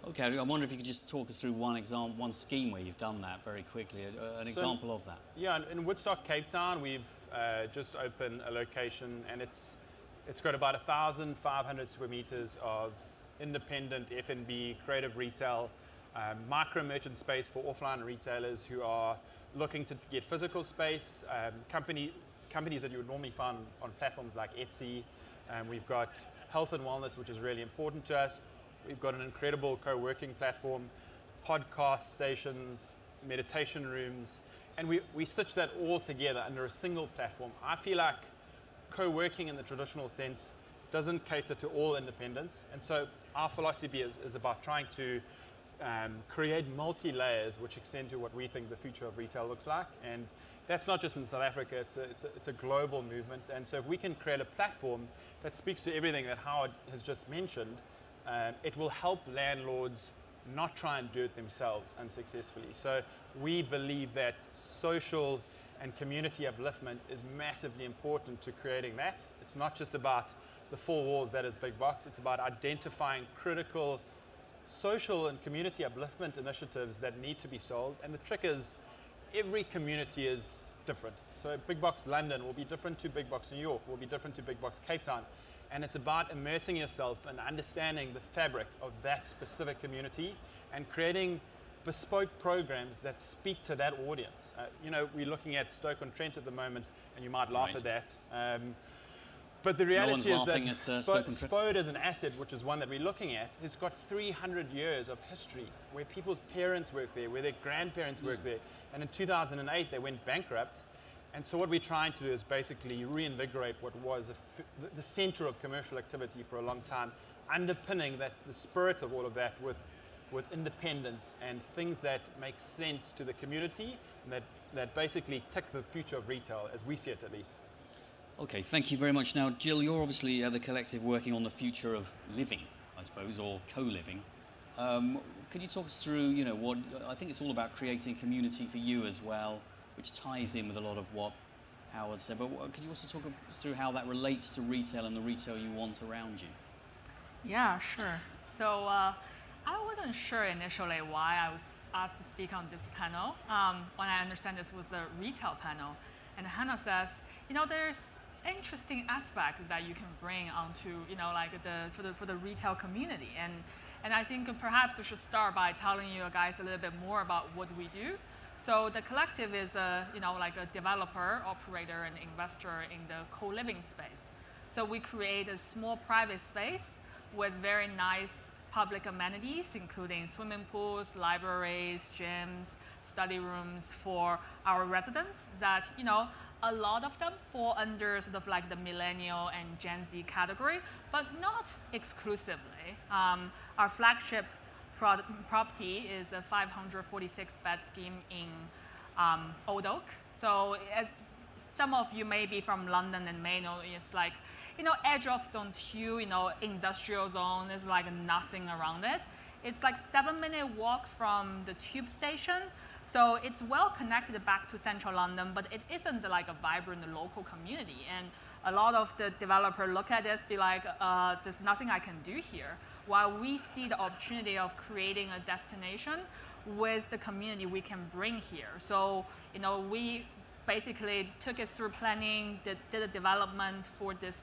Okay, I wonder if you could just talk us through one scheme where you've done that very quickly, an example of that. Yeah, in Woodstock, Cape Town, we've just opened a location, and it's got about 1,500 square meters of independent F&B, creative retail, micro merchant space for offline retailers who are looking to get physical space, companies that you would normally find on platforms like Etsy. We've got health and wellness, which is really important to us. We've got an incredible co-working platform, podcast stations, meditation rooms, and we stitch that all together under a single platform. I feel like co-working in the traditional sense doesn't cater to all independents, and so our philosophy is about trying to create multi-layers which extend to what we think the future of retail looks like. And that's not just in South Africa, it's a global movement. And so if we can create a platform that speaks to everything that Howard has just mentioned, it will help landlords not try and do it themselves unsuccessfully. So we believe that social and community upliftment is massively important to creating that. It's not just about the four walls that is big box, it's about identifying critical social and community upliftment initiatives that need to be solved. And the trick is every community is different. So big box London will be different to big box New York, will be different to big box Cape Town. And it's about immersing yourself and understanding the fabric of that specific community and creating bespoke programs that speak to that audience. We're looking at Stoke-on-Trent at the moment, and you might laugh at that. But the reality is that Spode as an asset, which is one that we're looking at, has got 300 years of history where people's parents worked there, where their grandparents worked there. And in 2008, they went bankrupt. And so what we're trying to do is basically reinvigorate what was the center of commercial activity for a long time, underpinning the spirit of all of that with independence and things that make sense to the community and that basically tick the future of retail as we see it at least. Okay, thank you very much. Now, Jill, you're obviously the collective working on the future of living, I suppose, or co-living. Could you talk us through, what I think it's all about creating community for you as well, which ties in with a lot of what Howard said. But could you also talk us through how that relates to retail and the retail you want around you? Yeah, sure. So I wasn't sure initially why I was asked to speak on this panel. When I understand this was the retail panel. And Hannah says, there's interesting aspects that you can bring onto, for the retail community. And I think perhaps we should start by telling you guys a little bit more about what we do. So the collective is a developer, operator, and investor in the co-living space. So we create a small private space with very nice public amenities, including swimming pools, libraries, gyms, study rooms for our residents that, a lot of them fall under sort of like the millennial and Gen Z category, but not exclusively. Our flagship property is a 546-bed scheme in Old Oak. So as some of you may be from London and may know, it's like, edge of zone 2, industrial zone, there's like nothing around it. It's like 7-minute walk from the tube station. So it's well connected back to central London, but it isn't like a vibrant local community. And a lot of the developers look at this, be like, there's nothing I can do here. while we see the opportunity of creating a destination with the community we can bring here. So, we basically took it through planning, did a development for this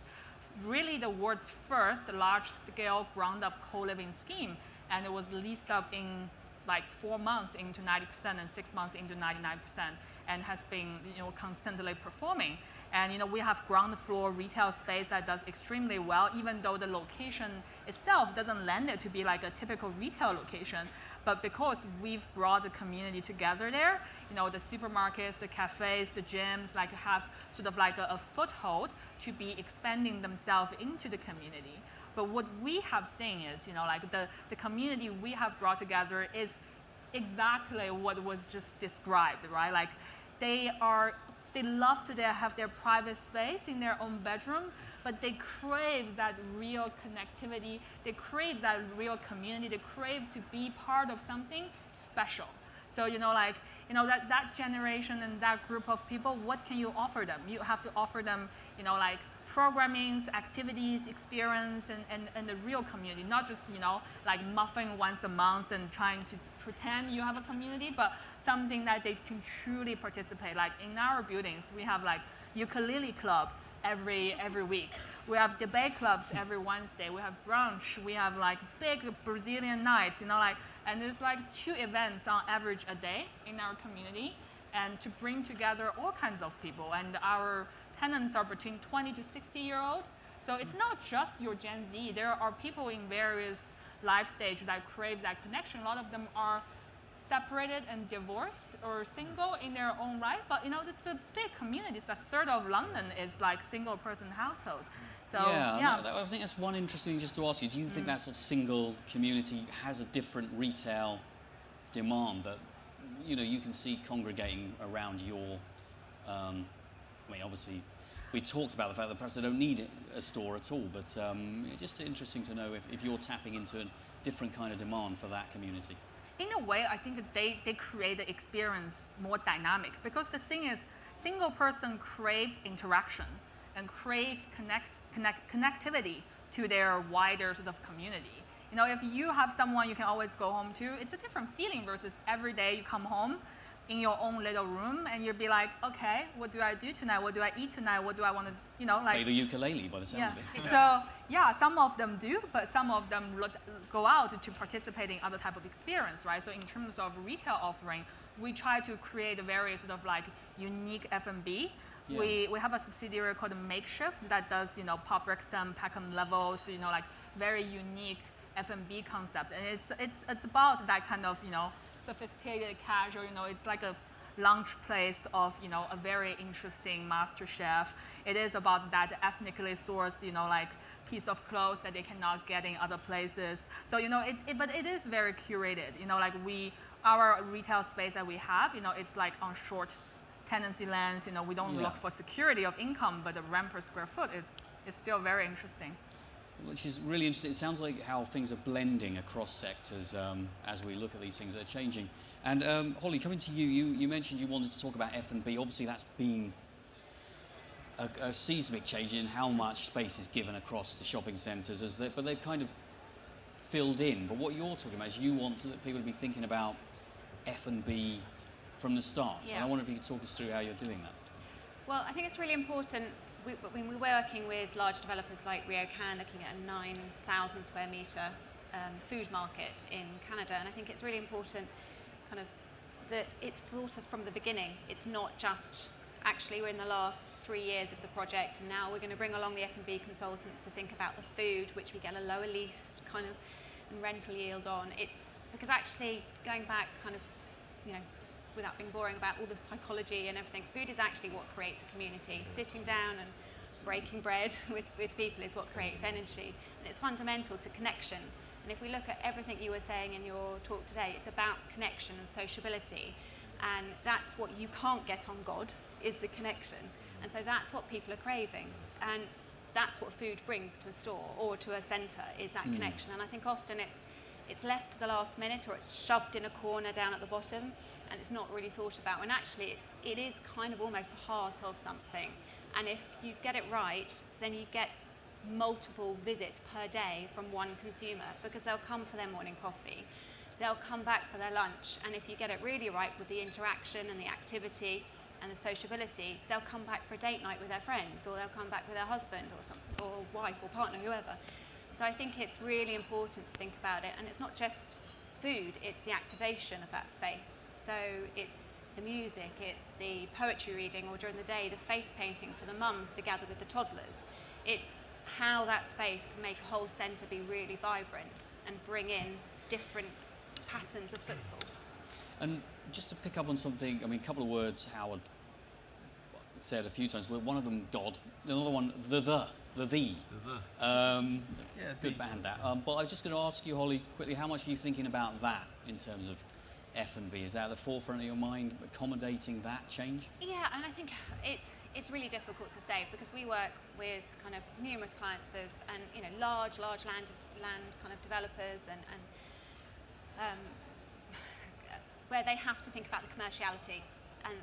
really the world's first large-scale ground-up co-living scheme, and it was leased up in like 4 months into 90% and 6 months into 99%, and has been constantly performing. And we have ground floor retail space that does extremely well, even though the location itself doesn't lend it to be like a typical retail location. But because we've brought the community together there, the supermarkets, the cafes, the gyms, like have sort of like a foothold to be expanding themselves into the community. But what we have seen is, like the community we have brought together is exactly what was just described, right? Like they love to have their private space in their own bedroom, but they crave that real connectivity. They crave that real community. They crave to be part of something special. So, that generation and that group of people, what can you offer them? You have to offer them, like programmings, activities, experience, and the real community, not just, like muffing once a month and trying to pretend you have a community, but something that they can truly participate. Like in our buildings, we have like ukulele club every week. We have debate clubs every Wednesday. We have brunch. We have like big Brazilian nights, and there's like 2 events on average a day in our community, and to bring together all kinds of people. And our tenants are between 20 to 60-year-old. So it's not just your Gen Z. There are people in various life stages that crave that connection. A lot of them are separated and divorced or single in their own right, but it's a big community. It's a third of London is like single person household. So I think that's one interesting thing just to ask you. Do you think that sort of single community has a different retail demand that you can see congregating around your? Obviously, we talked about the fact that perhaps they don't need a store at all, but it's just interesting to know if you're tapping into a different kind of demand for that community. In a way, I think that they create the experience more dynamic, because the thing is, single person crave interaction and crave connectivity to their wider sort of community. If you have someone you can always go home to, it's a different feeling versus every day you come home in your own little room and you'll be like, okay, what do I do tonight? What do I eat tonight? What do I want to, like... Play the ukulele by the sounds of it. So, some of them do, but some of them go out to participate in other type of experience, right? So in terms of retail offering, we try to create a very sort of like unique F&B. Yeah. We have a subsidiary called Makeshift that does, pop Brixton, Peckham levels, like very unique F&B concept. And it's about that kind of, sophisticated casual, it's like a lunch place of, a very interesting master chef. It is about that ethnically sourced, like piece of clothes that they cannot get in other places. So, but it is very curated, like our retail space that we have, it's like on short tenancy lengths, we don't look for security of income, but the rent per square foot is still very interesting. Which is really interesting. It sounds like how things are blending across sectors as we look at these things that are changing. And Holly, coming to you, you mentioned you wanted to talk about F&B. Obviously, that's been a seismic change in how much space is given across the shopping centres, but they've kind of filled in. But what you're talking about is you want people to be thinking about F&B from the start. Yeah. And I wonder if you could talk us through how you're doing that. Well, I think it's really important. We're working with large developers like Rio Can, looking at a 9,000 square metre food market in Canada, and I think it's really important kind of that it's thought of from the beginning. It's not just, actually we're in the last 3 years of the project, and now we're going to bring along the F&B consultants to think about the food, which we get a lower lease kind of and rental yield on. It's because actually going back kind of, without being boring about all the psychology and everything, food is actually what creates a community. Sitting down and breaking bread with people is what creates energy, and it's fundamental to connection. And if we look at everything you were saying in your talk today, it's about connection and sociability, and that's what you can't get on God, is the connection. And so that's what people are craving, and that's what food brings to a store or to a centre, is that connection. And I think often it's left to the last minute, or it's shoved in a corner down at the bottom, and it's not really thought about, when actually it is kind of almost the heart of something. And if you get it right, then you get multiple visits per day from one consumer, because they'll come for their morning coffee, they'll come back for their lunch, and if you get it really right with the interaction and the activity and the sociability, they'll come back for a date night with their friends, or they'll come back with their husband or wife or partner, whoever. So I think it's really important to think about it, and it's not just food, it's the activation of that space. So it's the music, it's the poetry reading, or during the day, the face painting for the mums to gather with the toddlers. It's how that space can make a whole centre be really vibrant and bring in different patterns of footfall. And just to pick up on something, I mean, a couple of words Howard said a few times. One of them, God. Another one, the. Good band, that. But I was just going to ask you, Holly, quickly, how much are you thinking about that in terms of F&B? Is that at the forefront of your mind, accommodating that change? Yeah, and I think it's really difficult to say, because we work with kind of numerous clients and large land kind of developers and where they have to think about the commerciality, and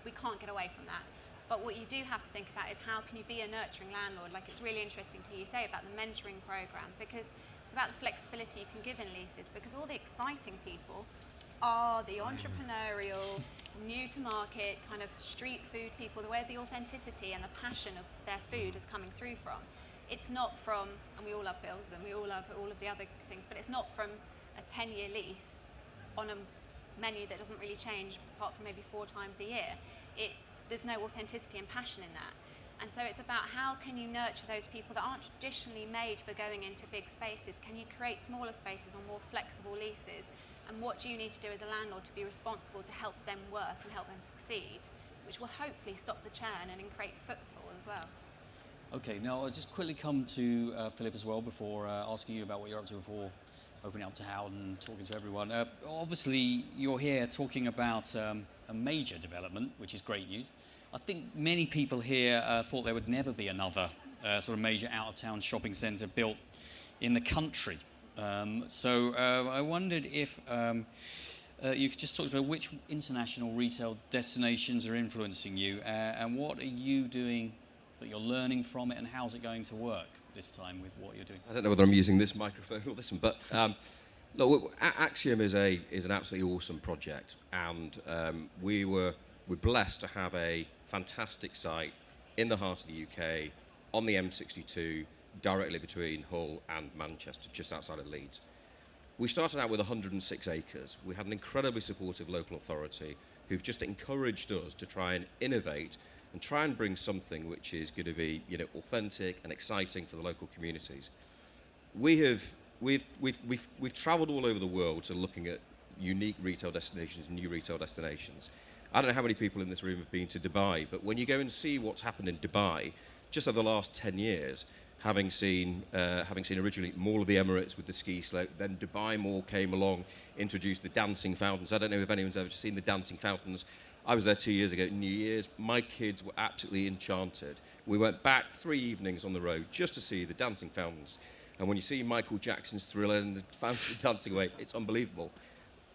we can't get away from that. But what you do have to think about is how can you be a nurturing landlord? Like, it's really interesting to hear you say about the mentoring program, because it's about the flexibility you can give in leases, because all the exciting people are the entrepreneurial, new to market, kind of street food people, where the authenticity and the passion of their food is coming through from. It's not from, and we all love bills and we all love all of the other things, but it's not from a 10-year lease on a menu that doesn't really change apart from maybe 4 times a year. There's no authenticity and passion in that. And so it's about how can you nurture those people that aren't traditionally made for going into big spaces? Can you create smaller spaces on more flexible leases? And what do you need to do as a landlord to be responsible to help them work and help them succeed, which will hopefully stop the churn and create footfall as well. Okay, now I'll just quickly come to Philip as well before asking you about what you're up to before opening up to Howard and talking to everyone. Obviously, you're here talking about a major development, which is great news. I think many people here thought there would never be another sort of major out-of-town shopping centre built in the country. So I wondered if you could just talk about which international retail destinations are influencing you, and what are you doing that you're learning from it, and how's it going to work this time with what you're doing? I don't know whether I'm using this microphone or this one, but look, Axiom is an absolutely awesome project, and we're blessed to have a fantastic site in the heart of the UK, on the M62, directly between Hull and Manchester, just outside of Leeds. We started out with 106 acres. We had an incredibly supportive local authority who've just encouraged us to try and innovate and try and bring something which is going to be, authentic and exciting for the local communities. We've travelled all over the world to looking at unique retail destinations, new retail destinations. I don't know how many people in this room have been to Dubai, but when you go and see what's happened in Dubai, just over the last 10 years, having seen originally Mall of the Emirates with the ski slope, then Dubai Mall came along, introduced the dancing fountains. I don't know if anyone's ever seen the dancing fountains. I was there 2 years ago, New Year's. My kids were absolutely enchanted. We went back 3 evenings on the road just to see the dancing fountains. And when you see Michael Jackson's Thriller and the fountains dancing away, it's unbelievable.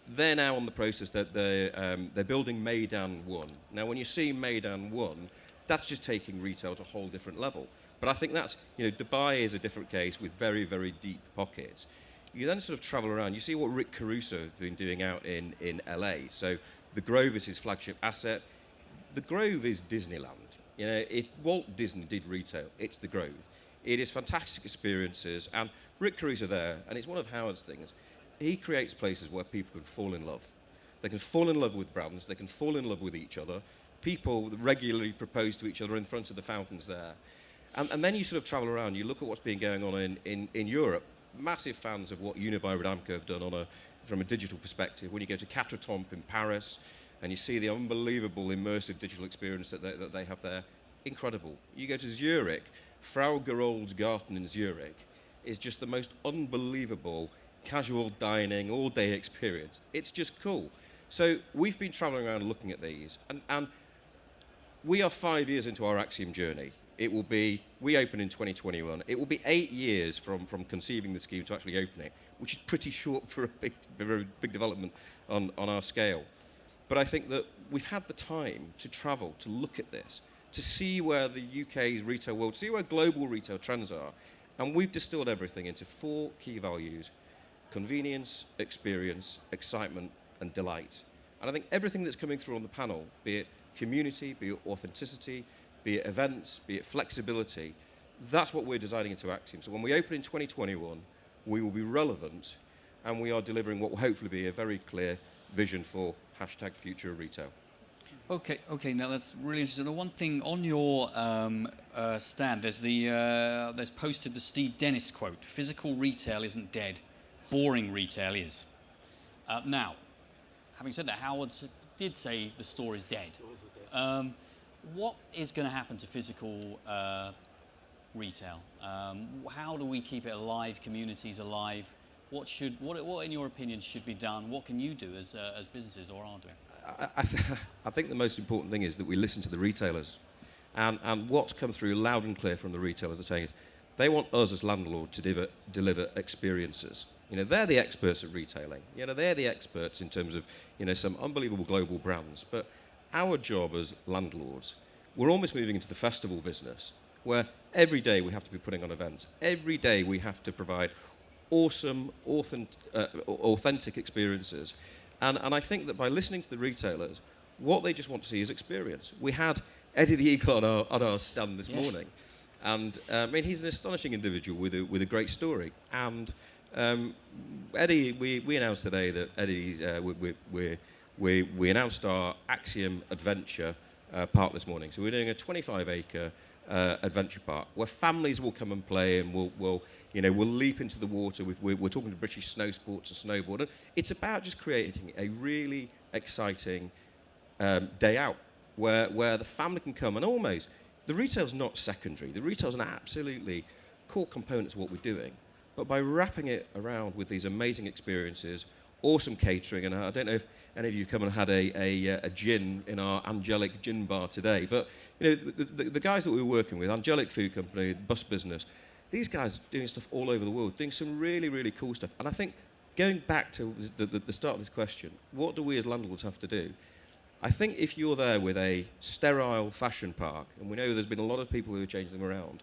They're now on the process that they're building Meydan 1. Now, when you see Meydan 1, that's just taking retail to a whole different level. But I think that's, Dubai is a different case with very, very deep pockets. You then sort of travel around. You see what Rick Caruso has been doing out in LA. So the Grove is his flagship asset. The Grove is Disneyland. If Walt Disney did retail, it's the Grove. It is fantastic experiences. And Rick Caruso there, and it's one of Howard's things, he creates places where people can fall in love. They can fall in love with brands. They can fall in love with each other. People regularly propose to each other in front of the fountains there. And then you sort of travel around. You look at what's been going on in Europe. Massive fans of what Unibail-Rodamco have done from a digital perspective. When you go to Quatre-Temps in Paris and you see the unbelievable immersive digital experience that they have there, incredible. You go to Zurich, Frau Gerold's Garten in Zurich is just the most unbelievable casual dining, all-day experience. It's just cool. So we've been traveling around looking at these, and we are 5 years into our Axiom journey. We open in 2021. It will be 8 years from conceiving the scheme to actually opening it, which is pretty short for a very big development on our scale. But I think that we've had the time to travel, to look at this, to see where the UK's retail world, see where global retail trends are. And we've distilled everything into 4 key values: convenience, experience, excitement, and delight. And I think everything that's coming through on the panel, be it community, be it authenticity, be it events, be it flexibility, that's what we're designing into Axiom. So when we open in 2021, we will be relevant, and we are delivering what will hopefully be a very clear vision for #future of retail. Okay. Now that's really interesting. The one thing on your stand, there's posted the Steve Dennis quote: "Physical retail isn't dead, boring retail is." Now, having said that, Howard did say the store is dead. What is going to happen to physical retail? How do we keep it alive? Communities alive? What in your opinion should be done? What can you do as businesses or are doing? I think the most important thing is that we listen to the retailers, and what's come through loud and clear from the retailers are saying is they want us as landlords to deliver experiences. They're the experts at retailing. They're the experts in terms of some unbelievable global brands. But our job as landlords, we're almost moving into the festival business, where every day we have to be putting on events. Every day we have to provide awesome, authentic experiences. And I think that by listening to the retailers, what they just want to see is experience. We had Eddie the Eagle on our stand this morning. And he's an astonishing individual with a great story. And Eddie, we announced today that Eddie, we announced our Axiom Adventure park this morning. So we're doing a 25-acre adventure park where families will come and play, and we'll leap into the water. We're talking to British Snow Sports and Snowboard. It's about just creating a really exciting day out where the family can come, and almost the retail's not secondary. The retail's an absolutely core component to what we're doing. But by wrapping it around with these amazing experiences, awesome catering, and I don't know if any of you come and had a gin in our Angelic Gin Bar today, but the guys that we were working with, Angelic Food Company, Bus Business, these guys are doing stuff all over the world, doing some really, really cool stuff. And I think going back to the start of this question, what do we as landlords have to do? I think if you're there with a sterile fashion park, and we know there's been a lot of people who are changing them around,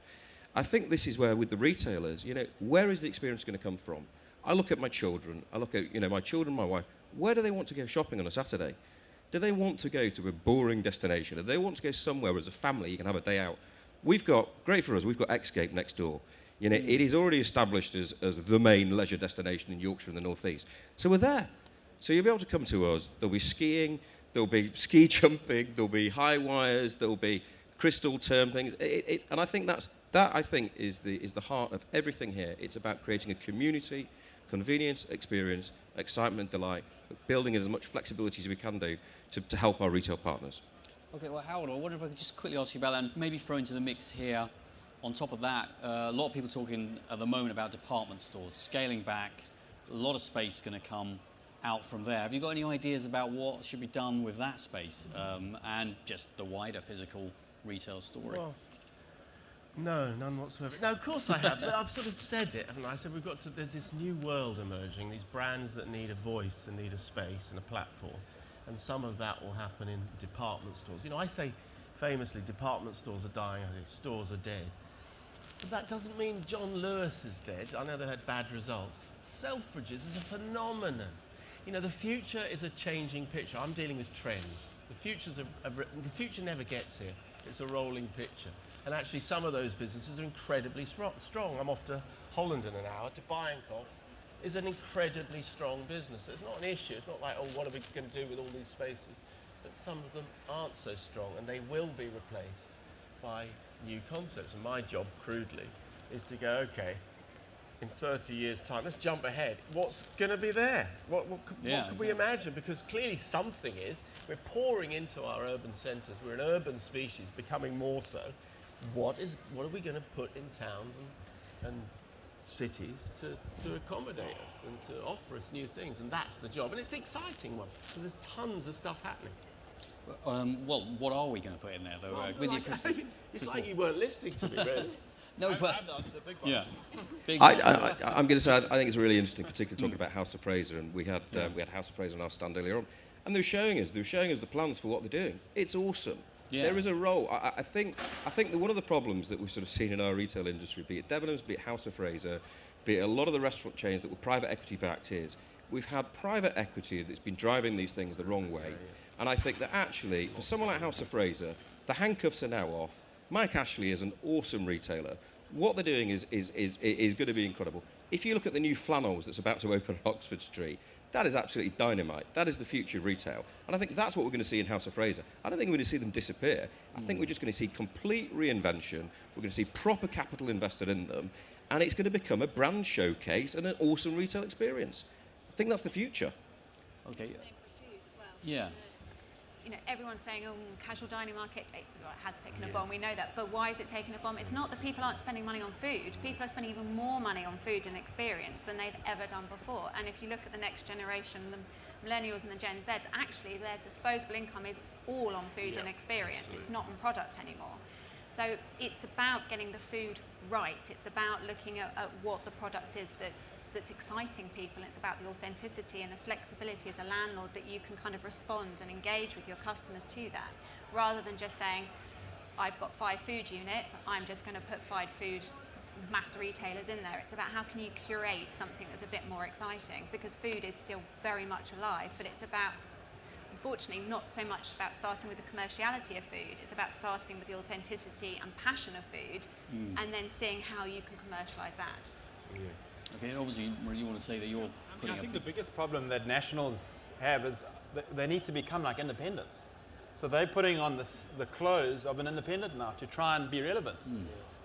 I think this is where, with the retailers, where is the experience going to come from? I look at my children, my children, my wife, where do they want to go shopping on a Saturday? Do they want to go to a boring destination? Do they want to go somewhere where as a family you can have a day out? Great for us, we've got Xscape next door. It is already established as the main leisure destination in Yorkshire and the North East. So we're there. So you'll be able to come to us. There'll be skiing, there'll be ski jumping, there'll be high wires, there'll be crystal term things. And I think that is the heart of everything here. It's about creating a community, convenience, experience, excitement, delight, building in as much flexibility as we can do to help our retail partners. Okay, well, Howard, I wonder if I could just quickly ask you about that and maybe throw into the mix here. On top of that, a lot of people talking at the moment about department stores, scaling back, a lot of space going to come out from there. Have you got any ideas about what should be done with that space and just the wider physical retail story? Well, no, none whatsoever. No, of course I have, but I've sort of said it, haven't I? I said there's this new world emerging, these brands that need a voice and need a space and a platform, and some of that will happen in department stores. I say famously, department stores are dying, stores are dead. But that doesn't mean John Lewis is dead. I know they had bad results. Selfridges is a phenomenon. The future is a changing picture. I'm dealing with trends. The future never gets here. It's a rolling picture. And actually, some of those businesses are incredibly strong. I'm off to Holland in an hour. To Bijenkorf is an incredibly strong business. It's not an issue. It's not like, what are we going to do with all these spaces? But some of them aren't so strong, and they will be replaced by new concepts. And my job, crudely, is to go, okay, in 30 years' time, let's jump ahead. What's going to be there? What could we imagine? Because clearly something is. We're pouring into our urban centres. We're an urban species, becoming more so. What are we going to put in towns and cities to accommodate us and to offer us new things? And that's the job. And it's an exciting one, because there's tons of stuff happening. Well, what are we going to put in there, though? It's like you weren't listening to me, really. No, but I'm going to say I think it's really interesting, particularly talking about House of Fraser, and we had House of Fraser on our stand earlier on, and they were showing us the plans for what they're doing. It's awesome. There is a role. I think that one of the problems that we've sort of seen in our retail industry, be it Debenhams, be it House of Fraser, be it a lot of the restaurant chains that were private equity backed, is we've had private equity that's been driving these things the wrong way. And I think that actually, for someone like House of Fraser, the handcuffs are now off. Mike Ashley is an awesome retailer. What they're doing is going to be incredible. If you look at the new flannels that's about to open on Oxford Street, that is absolutely dynamite. That is the future of retail. And I think that's what we're going to see in House of Fraser. I don't think we're going to see them disappear. I think we're just going to see complete reinvention. We're going to see proper capital invested in them. And it's going to become a brand showcase and an awesome retail experience. I think that's the future. Okay. Same for food as well. Yeah. You know, everyone's saying, oh, casual dining market has taken a bomb. We know that, but why is it taking a bomb? It's not that people aren't spending money on food. People are spending even more money on food and experience than they've ever done before. And if you look at the next generation, the millennials and the Gen Zs, actually their disposable income is all on food and experience. Absolutely. It's not on product anymore. So it's about getting the food right. It's about looking at what the product is that's exciting people. It's about the authenticity and the flexibility as a landlord that you can kind of respond and engage with your customers to that, rather than just saying, I've got 5 food units, I'm just going to put 5 food mass retailers in there. It's about how can you curate something that's a bit more exciting, because food is still very much alive, but it's about, unfortunately, not so much about starting with the commerciality of food. It's about starting with the authenticity and passion of food, and then seeing how you can commercialise that. Okay, and obviously, you want to say that you're putting I think the biggest problem that nationals have is they need to become like independents. So they're putting on the clothes of an independent now to try and be relevant.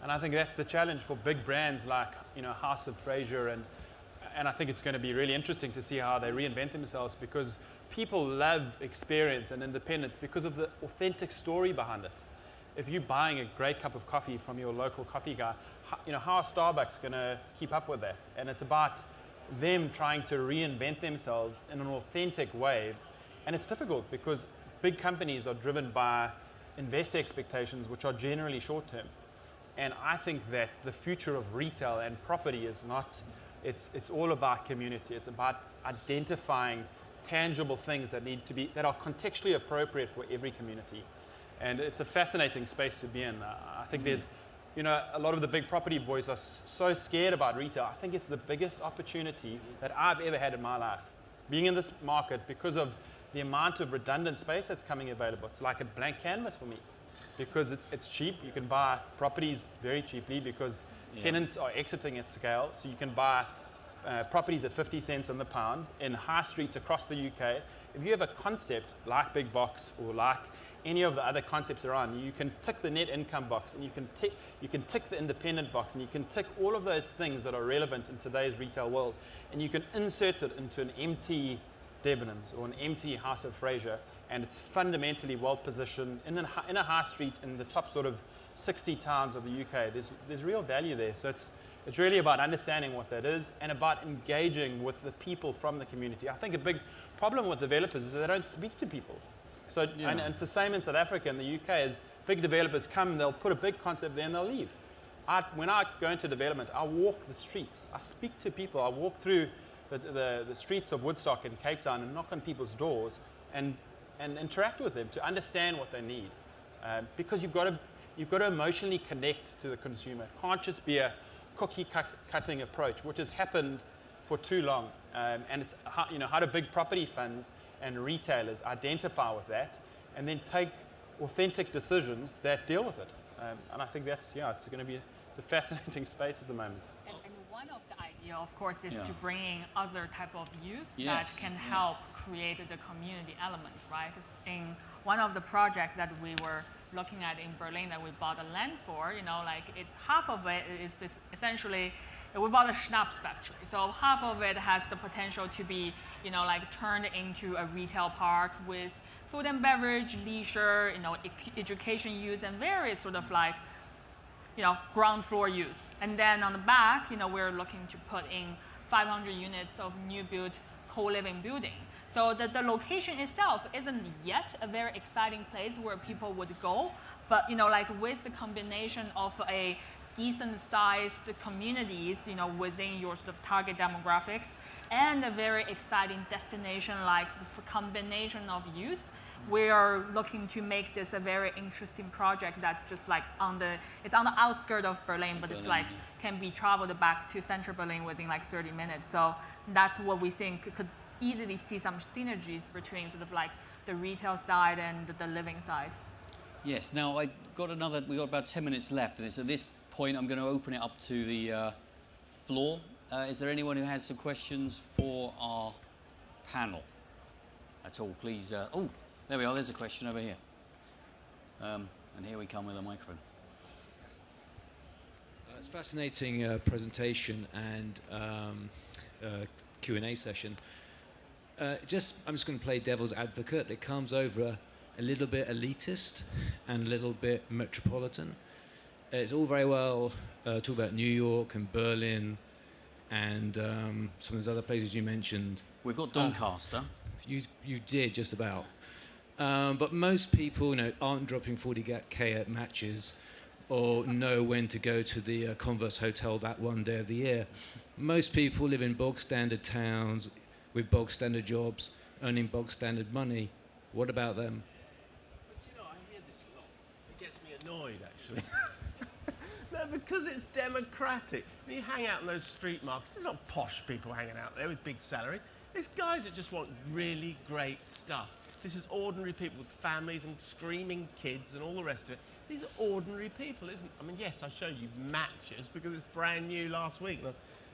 And I think that's the challenge for big brands like, you know, House of Fraser, and I think it's going to be really interesting to see how they reinvent themselves, because people love experience and independence because of the authentic story behind it. If you're buying a great cup of coffee from your local coffee guy, you know, how are Starbucks going to keep up with that? And it's about them trying to reinvent themselves in an authentic way. And it's difficult because big companies are driven by investor expectations, which are generally short-term. And I think that the future of retail and property is not, it's all about community. It's about identifying tangible things that that are contextually appropriate for every community. And it's a fascinating space to be in. I think there's, you know, a lot of the big property boys are so scared about retail. I think it's the biggest opportunity that I've ever had in my life, being in this market, because of the amount of redundant space that's coming available. It's like a blank canvas for me, because it's cheap. You can buy properties very cheaply because tenants are exiting at scale. So you can buy properties at 50 cents on the pound in high streets across the UK. If you have a concept like Big Box or like any of the other concepts around, you can tick the net income box, and you can tick the independent box, and you can tick all of those things that are relevant in today's retail world, and you can insert it into an empty Debenhams or an empty House of Fraser, and it's fundamentally well positioned in a high street in the top sort of 60 towns of the UK. There's real value there. So it's really about understanding what that is and about engaging with the people from the community. I think a big problem with developers is that they don't speak to people. So and it's the same in South Africa and the UK. As big developers come, they'll put a big concept there and they'll leave. When I go into development, I walk the streets. I speak to people. I walk through the streets of Woodstock and Cape Town and knock on people's doors and interact with them to understand what they need. Because you've got to emotionally connect to the consumer. It can't just be a cookie cutting approach, which has happened for too long. And it's how do big property funds and retailers identify with that and then take authentic decisions that deal with it. And I think that's it's going to be a fascinating space at the moment. And one of the idea, of course, is to bring in other type of youth Yes, that can help create the community element, right? 'Cause in one of the projects that we were looking at in Berlin that we bought the land for, like half of it is essentially, we bought a schnapps factory. So half of it has the potential to be, like turned into a retail park with food and beverage, leisure, education use, and various sort of like, ground floor use. And then on the back, we're looking to put in 500 units of new build co-living building. So the location itself isn't yet a very exciting place where people would go, but like with the combination of a decent sized communities, within your sort of target demographics, and a very exciting destination like the combination of youth, we are looking to make this a very interesting project that's just like it's on the outskirts of Berlin, but it's like can be traveled back to central Berlin within like 30 minutes. So that's what we think could easily see some synergies between sort of like the retail side and the living side. Yes. Now we've got about 10 minutes left, and it's at this point I'm going to open it up to the floor. Is there anyone who has some questions for our panel at all? Please. Oh, there we are. There's a question over here. And here we come with a microphone. It's a fascinating presentation and Q&A session. I'm just going to play devil's advocate. It comes over a little bit elitist and a little bit metropolitan. It's all very well talk about New York and Berlin and some of those other places you mentioned. We've got Doncaster. You did just about. But most people, aren't dropping 40K at matches or know when to go to the Converse Hotel that one day of the year. Most people live in bog standard towns with bog standard jobs, earning bog standard money. What about them? But I hear this a lot. It gets me annoyed, actually. No, because it's democratic. When you hang out in those street markets, there's not posh people hanging out there with big salary. There's guys that just want really great stuff. This is ordinary people with families and screaming kids and all the rest of it. These are ordinary people, isn't it? I mean, yes, I showed you matches because it's brand new last week.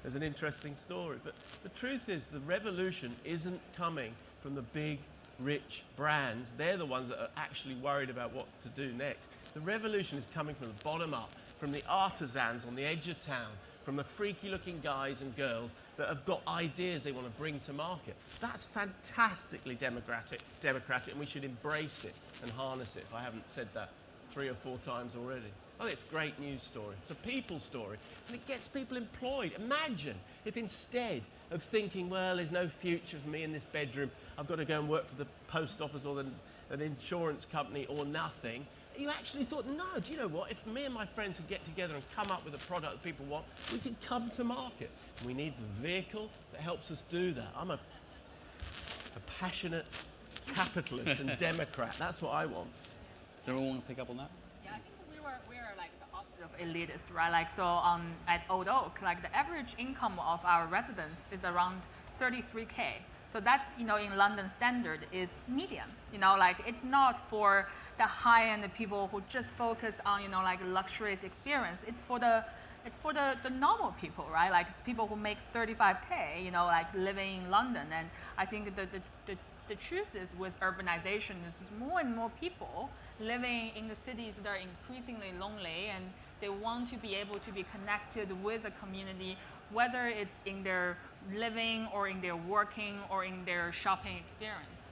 There's an interesting story. But the truth is the revolution isn't coming from the big, rich brands. They're the ones that are actually worried about what to do next. The revolution is coming from the bottom up, from the artisans on the edge of town, from the freaky-looking guys and girls that have got ideas they want to bring to market. That's fantastically democratic, and we should embrace it and harness it, if I haven't said that 3 or 4 times already. I think it's a great news story. It's a people story, and it gets people employed. Imagine if instead of thinking, well, there's no future for me in this bedroom, I've got to go and work for the post office or an insurance company or nothing, you actually thought, no, do you know what? If me and my friends could get together and come up with a product that people want, we could come to market. And we need the vehicle that helps us do that. I'm a passionate capitalist and Democrat. That's what I want. Does everyone want to pick up on that? Yeah, I think we are like the opposite of elitist, right? Like so at Old Oak, like the average income of our residents is around 33K. So that's, in London standard is median. Like it's not for the high-end people who just focus on, like luxurious experience. It's for the normal people, right? Like it's people who make 35K, like living in London. And I think the truth is with urbanization, there's just more and more people living in the cities that are increasingly lonely, and they want to be able to be connected with a community, whether it's in their living or in their working or in their shopping experience.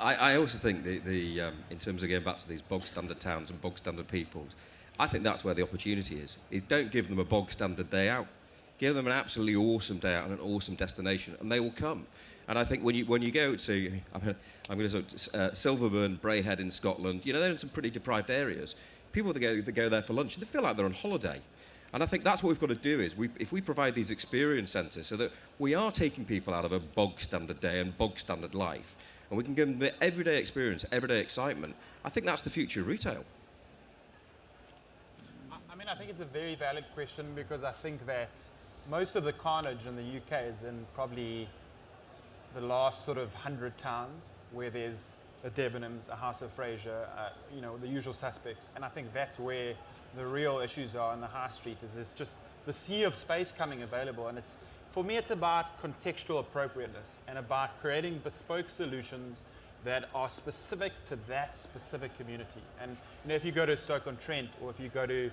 I also think the in terms of going back to these bog standard towns and bog standard peoples, I think that's where the opportunity is don't give them a bog standard day out. Give them an absolutely awesome day out and an awesome destination, and they will come. And I think when you go to, I'm going to Silverburn, Braehead in Scotland, they're in some pretty deprived areas. People that go there for lunch, they feel like they're on holiday. And I think that's what we've got to do is if we provide these experience centres so that we are taking people out of a bog standard day and bog standard life, and we can give them everyday experience, everyday excitement, I think that's the future of retail. I think it's a very valid question because I think that most of the carnage in the UK is in probably the last sort of 100 towns where there's a Debenhams, a House of Fraser, the usual suspects. And I think that's where the real issues are in the high street is just the sea of space coming available. And for me, it's about contextual appropriateness and about creating bespoke solutions that are specific to that specific community. And if you go to Stoke-on-Trent or if you go to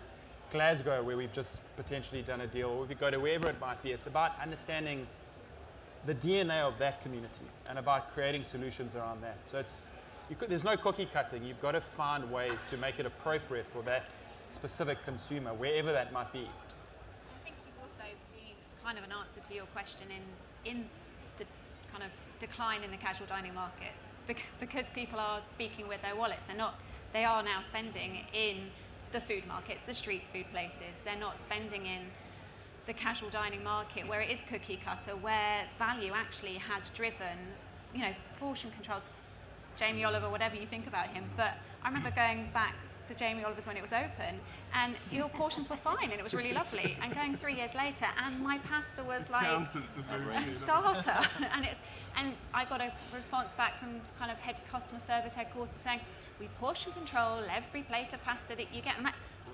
Glasgow, where we've just potentially done a deal, or if you go to wherever it might be, it's about understanding the DNA of that community and about creating solutions around that. So there's no cookie cutting. You've got to find ways to make it appropriate for that specific consumer, wherever that might be. I think you've also seen kind of an answer to your question in the kind of decline in the casual dining market because people are speaking with their wallets. They are now spending in the food markets, the street food places. They're not spending in the casual dining market where it is cookie cutter, where value actually has driven, portion controls. Jamie Oliver, whatever you think about him. But I remember going back to Jamie Oliver's when it was open, and your portions were fine, and it was really lovely. And going 3 years later, and my pasta was like a starter. and I got a response back from kind of head customer service headquarters saying, we portion control every plate of pasta that you get. And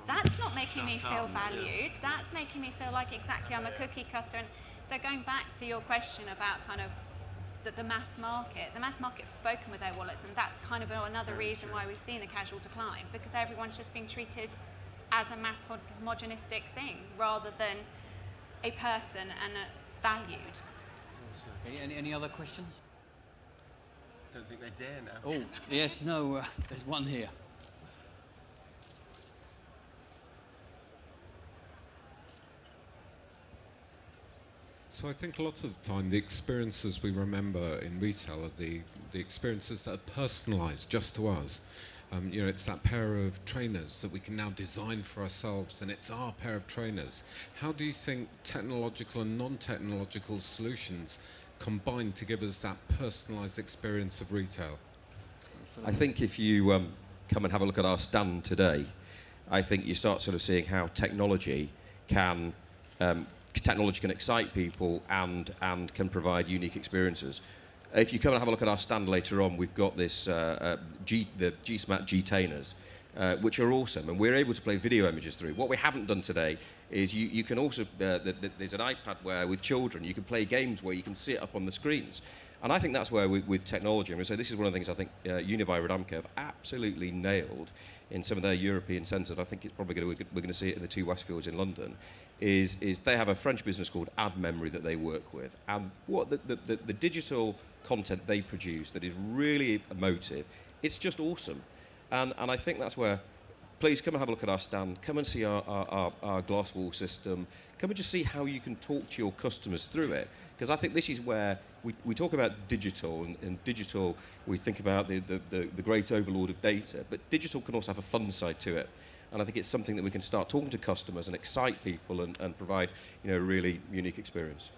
that's not making me feel valued. That's making me feel like exactly I'm a cookie cutter. And so going back to your question about kind of the mass market have spoken with their wallets, and that's kind of another reason why we've seen a casual decline, because everyone's just being treated as a mass homogenistic thing rather than a person, and it's valued. Okay, any other questions? Don't think they dare now. Oh, yes, no, there's one here. So I think a lot of the time the experiences we remember in retail are the experiences that are personalised just to us. You know, it's that pair of trainers that we can now design for ourselves, and it's our pair of trainers. How do you think technological and non-technological solutions combine to give us that personalised experience of retail? I think if you come and have a look at our stand today, I think you start sort of seeing how technology can excite people and can provide unique experiences. If you come and have a look at our stand later on, we've got this the G-Smat G-Tainers, which are awesome, and we're able to play video images through. What we haven't done today is you can also, there's an iPad where with children you can play games where you can see it up on the screens. And I think that's where with technology, so this is one of the things I think Unibail-Rodamco have absolutely nailed in some of their European centres. I think it's probably we're going to see it in the two Westfields in London, is they have a French business called Ad Memory that they work with. And what the digital content they produce that is really emotive, it's just awesome. And I think that's where, please come and have a look at our stand, come and see our glass wall system, come and just see how you can talk to your customers through it. Because I think this is where we talk about digital, and digital, we think about the great overlord of data, but digital can also have a fun side to it. And I think it's something that we can start talking to customers and excite people and provide, a really unique experience.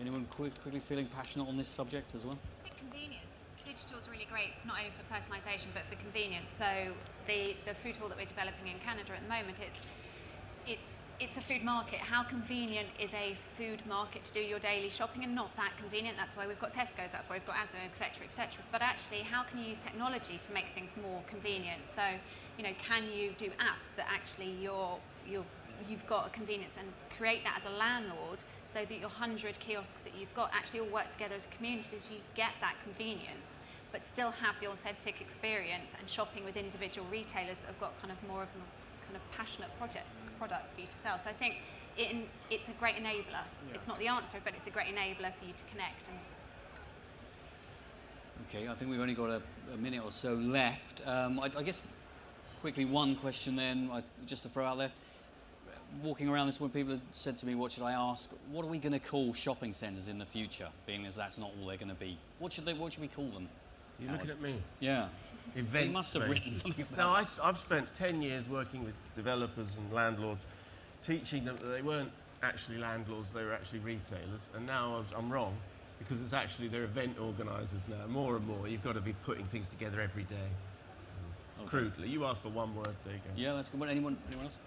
Anyone quickly feeling passionate on this subject as well? I think convenience. Digital is really great, not only for personalisation, but for convenience. So the food hall that we're developing in Canada at the moment, it's a food market. How convenient is a food market to do your daily shopping? And not that convenient. That's why we've got Tesco's, that's why we've got Asda, etc., etc. But actually, how can you use technology to make things more convenient? So, can you do apps that actually you've got a convenience, and create that as a landlord, so that your 100 kiosks that you've got actually all work together as a community, so you get that convenience, but still have the authentic experience and shopping with individual retailers that have got kind of more of a kind of passionate product for you to sell. So I think it's a great enabler. Yeah. It's not the answer, but it's a great enabler for you to connect. Okay, I think we've only got a minute or so left. I guess quickly one question then, just to throw out there. Walking around this, when people have said to me, what should I ask? What are we going to call shopping centres in the future, being as that's not all they're going to be? What should we call them? You're looking at me. Yeah. Event you must have spaces. written something about No, it. I've spent 10 years working with developers and landlords, teaching them that they weren't actually landlords, they were actually retailers. And now I'm wrong, because it's actually they're event organisers now. More and more, you've got to be putting things together every day. Okay. Crudely. You asked for one word, there you go. Yeah, that's good. Anyone else?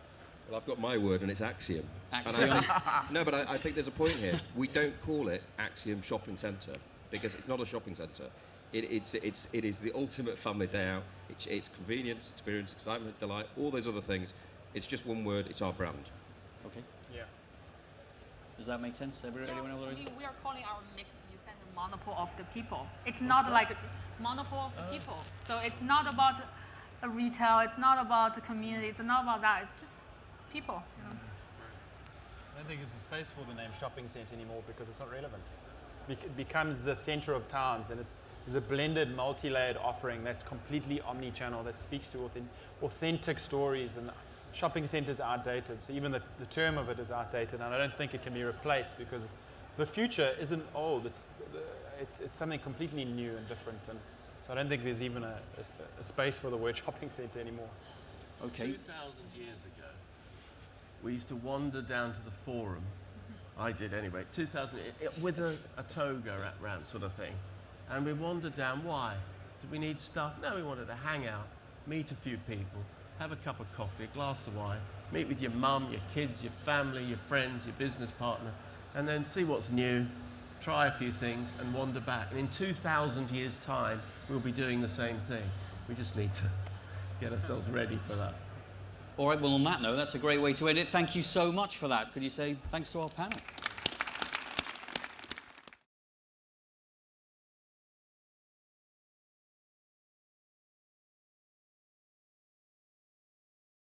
Well, I've got my word, and it's Axiom. Axiom. No, but I think there's a point here. We don't call it Axiom Shopping Centre because it's not a shopping centre. It is the ultimate family day out. It's convenience, experience, excitement, delight, all those other things. It's just one word. It's our brand. Okay. Yeah. Does that make sense? Anyone else? We are calling our mixed use center monopoly of the people. It's not like a monopoly of the people. So it's not about a retail. It's not about the community. It's not about that. It's just people. I don't think there's a space for the name shopping centre anymore because it's not relevant. It becomes the centre of towns, and it's a blended, multi-layered offering that's completely omni-channel, that speaks to authentic stories, and shopping centres are outdated. So even the term of it is outdated, and I don't think it can be replaced because the future isn't old. It's something completely new and different, and so I don't think there's even a space for the word shopping centre anymore. Okay. 2,000 years ago, we used to wander down to the Forum. I did anyway. 2000 with a toga around sort of thing, and we wandered down. Why? Do we need stuff? No, we wanted to hang out, meet a few people, have a cup of coffee, a glass of wine, meet with your mum, your kids, your family, your friends, your business partner, and then see what's new, try a few things, and wander back. And in 2,000 years' time, we'll be doing the same thing. We just need to get ourselves ready for that. All right, well, on that note, that's a great way to end it. Thank you so much for that. Could you say thanks to our panel?